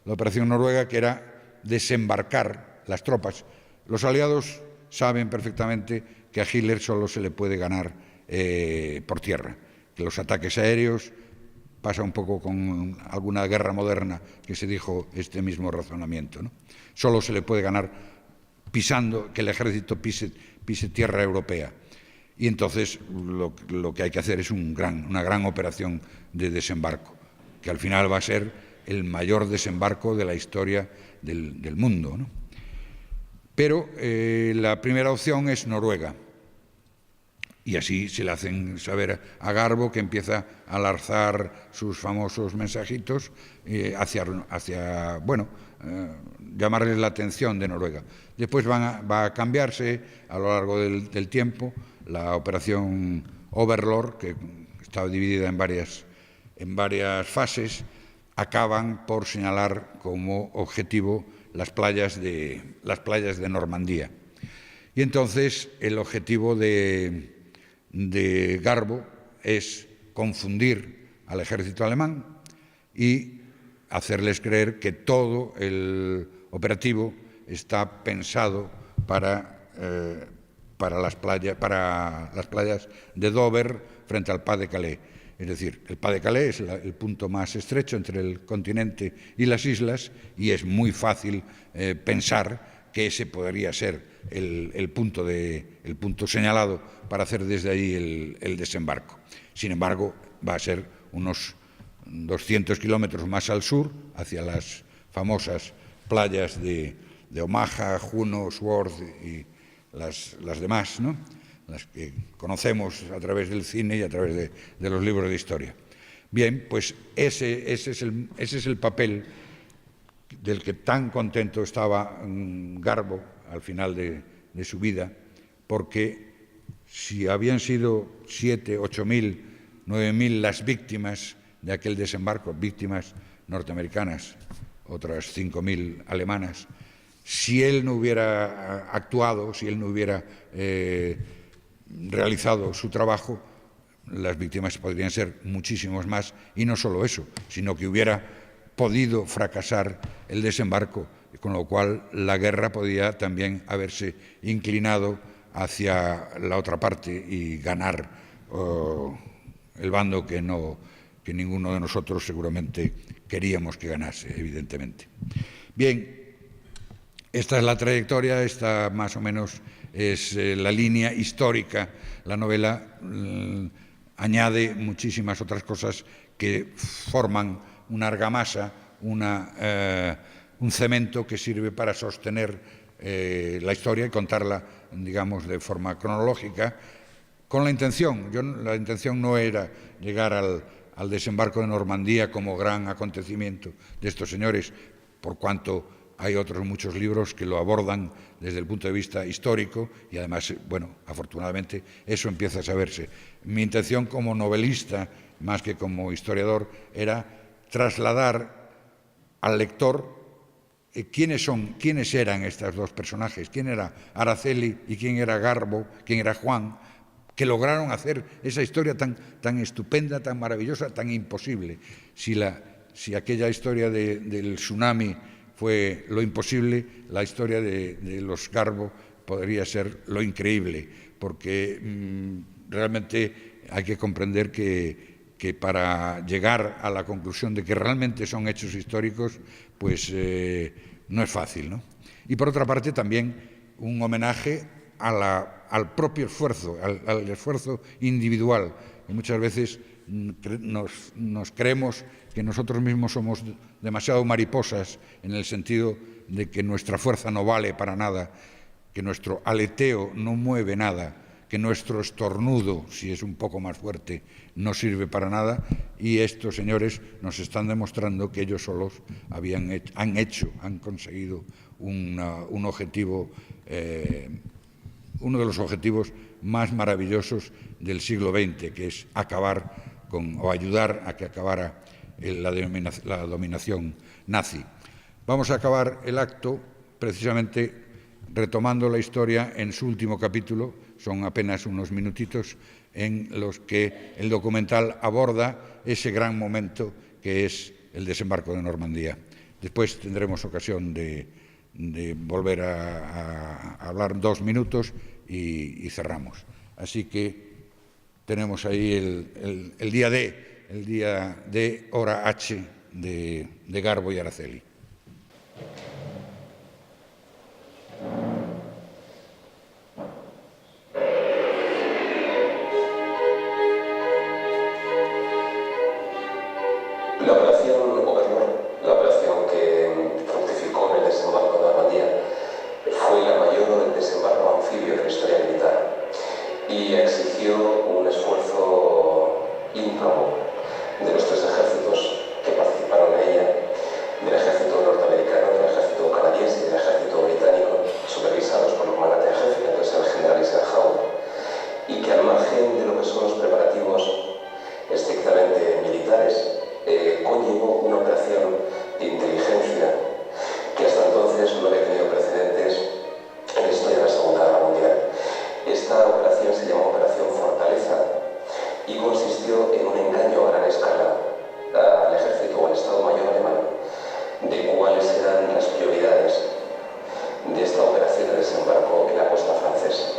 Speaker 8: operación Noruega, que era desembarcar las tropas. Los aliados saben perfectamente que a Hitler solo se le puede ganar por tierra, que los ataques aéreos pasa un poco con alguna guerra moderna que se dijo este mismo razonamiento, ¿no? Solo se le puede ganar pisando, que el ejército pise tierra europea. Y entonces lo que hay que hacer es una gran operación de desembarco, que al final va a ser el mayor desembarco de la historia del mundo, ¿no? Pero la primera opción es Noruega. Y así se le hacen saber a Garbo, que empieza a lanzar sus famosos mensajitos llamarles la atención de Noruega. Después va a cambiarse a lo largo del tiempo. La operación Overlord, que estaba dividida en varias fases, acaban por señalar como objetivo las playas de Normandía. Y entonces el objetivo de Garbo es confundir al ejército alemán y hacerles creer que todo el operativo está pensado para para las playas de Dover frente al Pas de Calais. Es decir, el Pas de Calais es el punto más estrecho entre el continente y las islas, y es muy fácil pensar que ese podría ser el punto señalado para hacer desde ahí el desembarco. Sin embargo, va a ser unos 200 kilómetros más al sur, hacia las famosas playas de Omaha, Juno, Swords y las demás, ¿no?, las que conocemos a través del cine y a través de los libros de historia. Bien, pues ese es el papel del que tan contento estaba Garbo al final de su vida, porque si habían sido 7.000, 8.000, 9.000 las víctimas de aquel desembarco, víctimas norteamericanas, otras 5.000 alemanas, si él no hubiera actuado, si él no hubiera realizado su trabajo, las víctimas podrían ser muchísimos más, y no solo eso, sino que hubiera podido fracasar el desembarco, con lo cual la guerra podía también haberse inclinado hacia la otra parte y ganar el bando que ninguno de nosotros seguramente queríamos que ganase, evidentemente. Bien, esta es la trayectoria, esta más o menos es la línea histórica. La novela añade muchísimas otras cosas que forman una argamasa, un cemento que sirve para sostener la historia y contarla, digamos, de forma cronológica, con la intención no era llegar al desembarco de Normandía como gran acontecimiento de estos señores, por cuanto hay otros muchos libros que lo abordan desde el punto de vista histórico, y además, bueno, afortunadamente eso empieza a saberse. Mi intención como novelista, más que como historiador, era trasladar al lector quiénes eran estos dos personajes, quién era Araceli y quién era Garbo, quién era Juan, que lograron hacer esa historia tan estupenda, tan maravillosa, tan imposible. Si aquella historia del tsunami fue lo imposible, la historia de los Garbo podría ser lo increíble, porque realmente hay que comprender que para llegar a la conclusión de que realmente son hechos históricos, pues no es fácil, ¿no? Y por otra parte también un homenaje al propio esfuerzo, al esfuerzo individual. Y muchas veces nos creemos que nosotros mismos somos demasiado mariposas, en el sentido de que nuestra fuerza no vale para nada, que nuestro aleteo no mueve nada, que nuestro estornudo, si es un poco más fuerte, no sirve para nada, y estos señores nos están demostrando que ellos solos han conseguido un objetivo, uno de los objetivos más maravillosos del siglo XX, que es acabar o ayudar a que acabara la dominación nazi. Vamos a acabar el acto precisamente retomando la historia en su último capítulo. Son apenas unos minutitos en los que el documental aborda ese gran momento que es el desembarco de Normandía. Después tendremos ocasión de volver a hablar 2 minutos y cerramos. Así que tenemos ahí el día D, hora H de Garbo y Araceli.
Speaker 7: La operación Overlord, la operación que fructificó en el desembarco de Normandía, fue la mayor desembarco anfibio de la historia militar y exigió un esfuerzo ímprobo de los 3 ejércitos que participaron en ella, del ejército norteamericano, del ejército canadiense y del ejército británico, supervisados por el comandante en jefe, que entonces era el general Eisenhower, y que al margen de lo que son los preparativos estrictamente militares, conllevó una operación de inteligencia que hasta entonces no había tenido precedentes en la historia de la Segunda Guerra Mundial. Esta operación se llamó Operación Fortaleza y consistió en un engaño a gran escala al ejército o al Estado Mayor alemán de cuáles eran las prioridades de esta operación de desembarco en la costa francesa.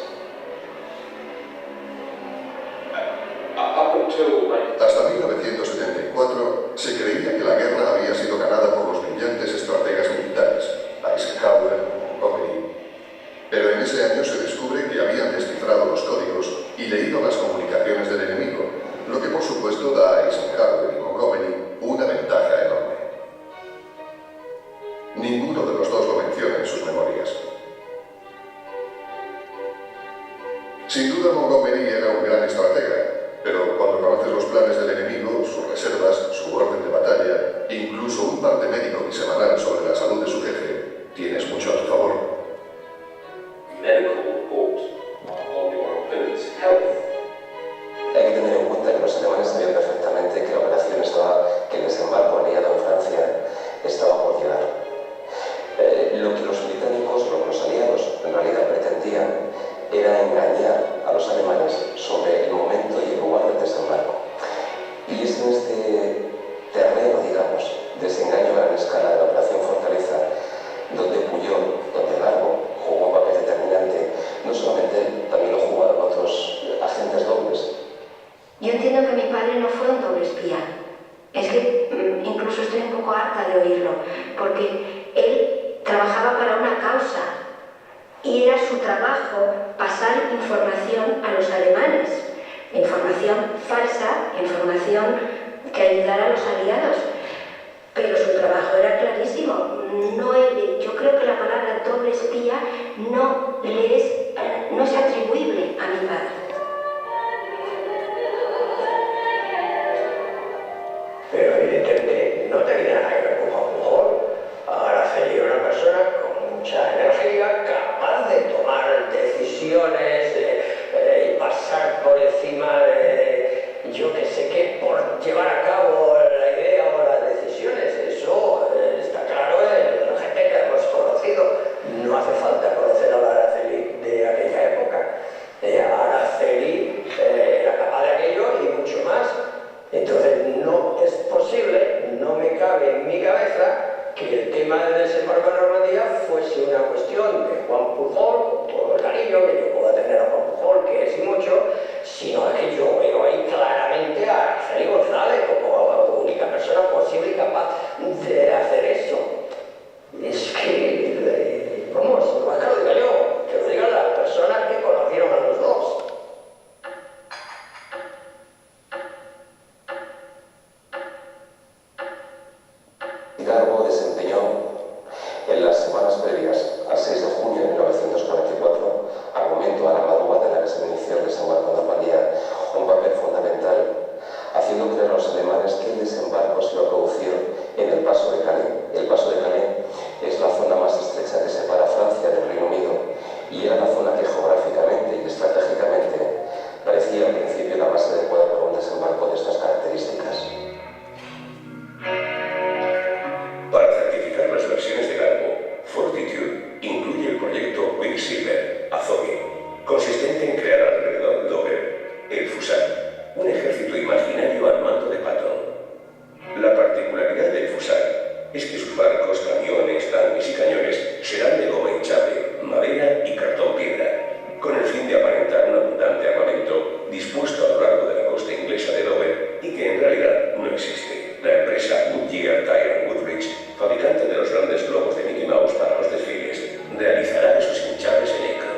Speaker 9: hasta 1974 se creía que la guerra había sido ganada por los brillantes estrategas militares, Eisenhower, Montgomery. Pero en ese año se descubre que habían descifrado los códigos y leído las comunicaciones del enemigo, lo que por supuesto da a Eisenhower y Montgomery una ventaja enorme. Ninguno de los dos lo menciona en sus memorias. Sin duda Montgomery era un gran estratega, pero cuando conoces los planes del enemigo, sus reservas, su orden de batalla, e incluso un parte médico bisemanal sobre la salud de su jefe, tienes mucho a tu favor.
Speaker 7: Hay que tener en cuenta que los alemanes sabían perfectamente que la operación que el desembarco aliado en Francia estaba por llegar. Lo que los británicos, lo que los aliados en realidad pretendían era engañar a los alemanes sobre el momento y el lugar del desembarco. Y es en este terreno, digamos, de ese engaño a gran escala de la Operación Fortaleza, donde Pujol, donde Garbo jugó un papel determinante. No solamente él, también lo jugaron otros agentes dobles.
Speaker 5: Yo entiendo que mi padre no fue un doble espía. Es que incluso estoy un poco harta de oírlo, porque él trabajaba para una causa y era su trabajo pasar información a los alemanes, información falsa, información que ayudara a los aliados. Pero su trabajo era clarísimo. Yo creo que la palabra doble espía no es atribuible a mi padre.
Speaker 3: Pero evidentemente no tenía nada que ver con Juan Pujol. Araceli era una persona con mucha energía, capaz de tomar decisiones y pasar por encima de yo que sé qué, por llevar a cabo la idea o las decisiones. Eso está claro en la gente que hemos conocido. No hace falta conocer a la Araceli de aquella época. Araceli era capaz de aquello y mucho más. Entonces no es posible, no me cabe en mi cabeza que el tema del desembarco en Normandía fuese una cuestión de Juan Pujol, con todo el cariño que yo pueda tener a Juan Pujol, que es y mucho, sino que yo veo ahí claramente a Araceli González como la única persona posible y capaz de hacer eso. Es que, vamos, no es que lo diga yo, que lo digan las personas que conocieron a los dos.
Speaker 7: Garbo desempeñó en las semanas previas al 6 de junio de 1944, al momento a la madrugada en la que se inició el desembarco en Normandía, un papel fundamental, haciendo creer a los alemanes que el desembarco se iba a producir en el Paso de Calais. El Paso de Calais es la zona más estrecha que separa Francia del Reino Unido y era la zona que geográficamente y estratégicamente parecía al principio la más adecuada para un desembarco de estas características.
Speaker 2: Para certificar las versiones de Garbo, Fortitude incluye el proyecto Quicksilver, Azogue, consistente en crear alrededor de Dover el Fusal, un ejército imaginario al mando de Patton. La particularidad del Fusal es que sus barcos, camiones, tanques y cañones serán de goma hinchable, madera y cartón piedra, con el fin de aparentar un abundante armamento dispuesto a lo largo de la costa inglesa de Dover y que en realidad no existe. La empresa Goodyear Tire & Woodbridge, fabricante de los grandes globos de Mickey Mouse para los desfiles, realizará esos hinchables en Acre.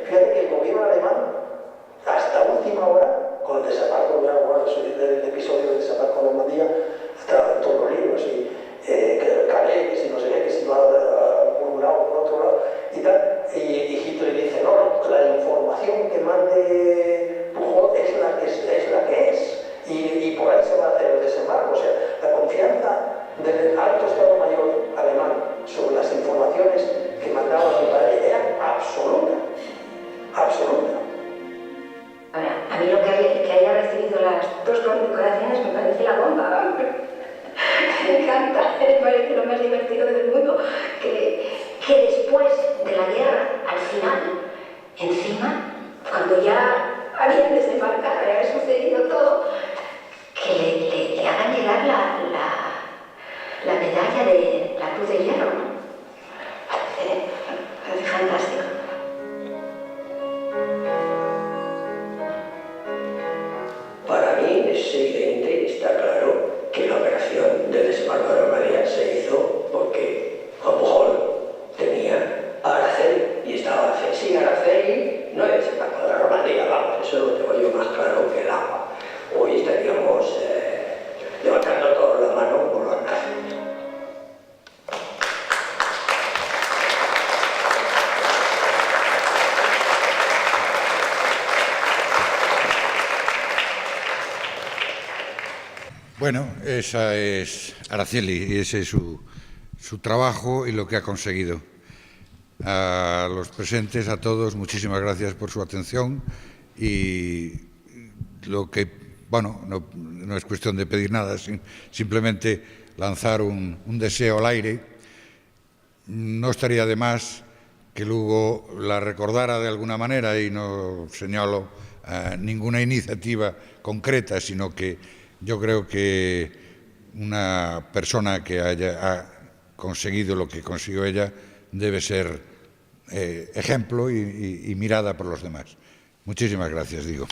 Speaker 4: Fíjate que el gobierno alemán, hasta última hora, con el desembarco, ya guardo el episodio del desembarco en Normandía, está en todos los libros, y Calais, que si no sé qué, que si va por un lado, por otro lado, y tal, y Hitler dice, no, la información que mande Pujol es la que es, y por ahí se va a hacer el desembarco. O sea, la confianza del alto Estado Mayor alemán sobre las informaciones que mandaba su padre era absoluta, absoluta.
Speaker 5: Ahora, a mí lo que haya recibido las 2 condecoraciones me parece la bomba. Me encanta, me parece lo más divertido del mundo. Que después de la guerra, al final, encima, cuando ya habían desembarcado y había sucedido todo, que le hagan llegar la medalla de la Cruz de Hierro. Parece fantástico.
Speaker 3: Para mí es evidente, está claro, que la operación del desembarco de Normandía se hizo porque Juan Pujol tenía a Araceli y estaba sin Araceli no hay desembarco de la Normandía, vamos, eso lo tengo yo más claro que el agua. Hoy estaríamos levantando toda la mano por los nazis.
Speaker 8: Bueno, esa es Araceli y ese es su trabajo y lo que ha conseguido. A los presentes, a todos, muchísimas gracias por su atención y lo que, bueno, no es cuestión de pedir nada, simplemente lanzar un deseo al aire. No estaría de más que Lugo la recordara de alguna manera y no señalo ninguna iniciativa concreta, sino que yo creo que una persona que ha conseguido lo que consiguió ella debe ser ejemplo y mirada por los demás. Muchísimas gracias, digo.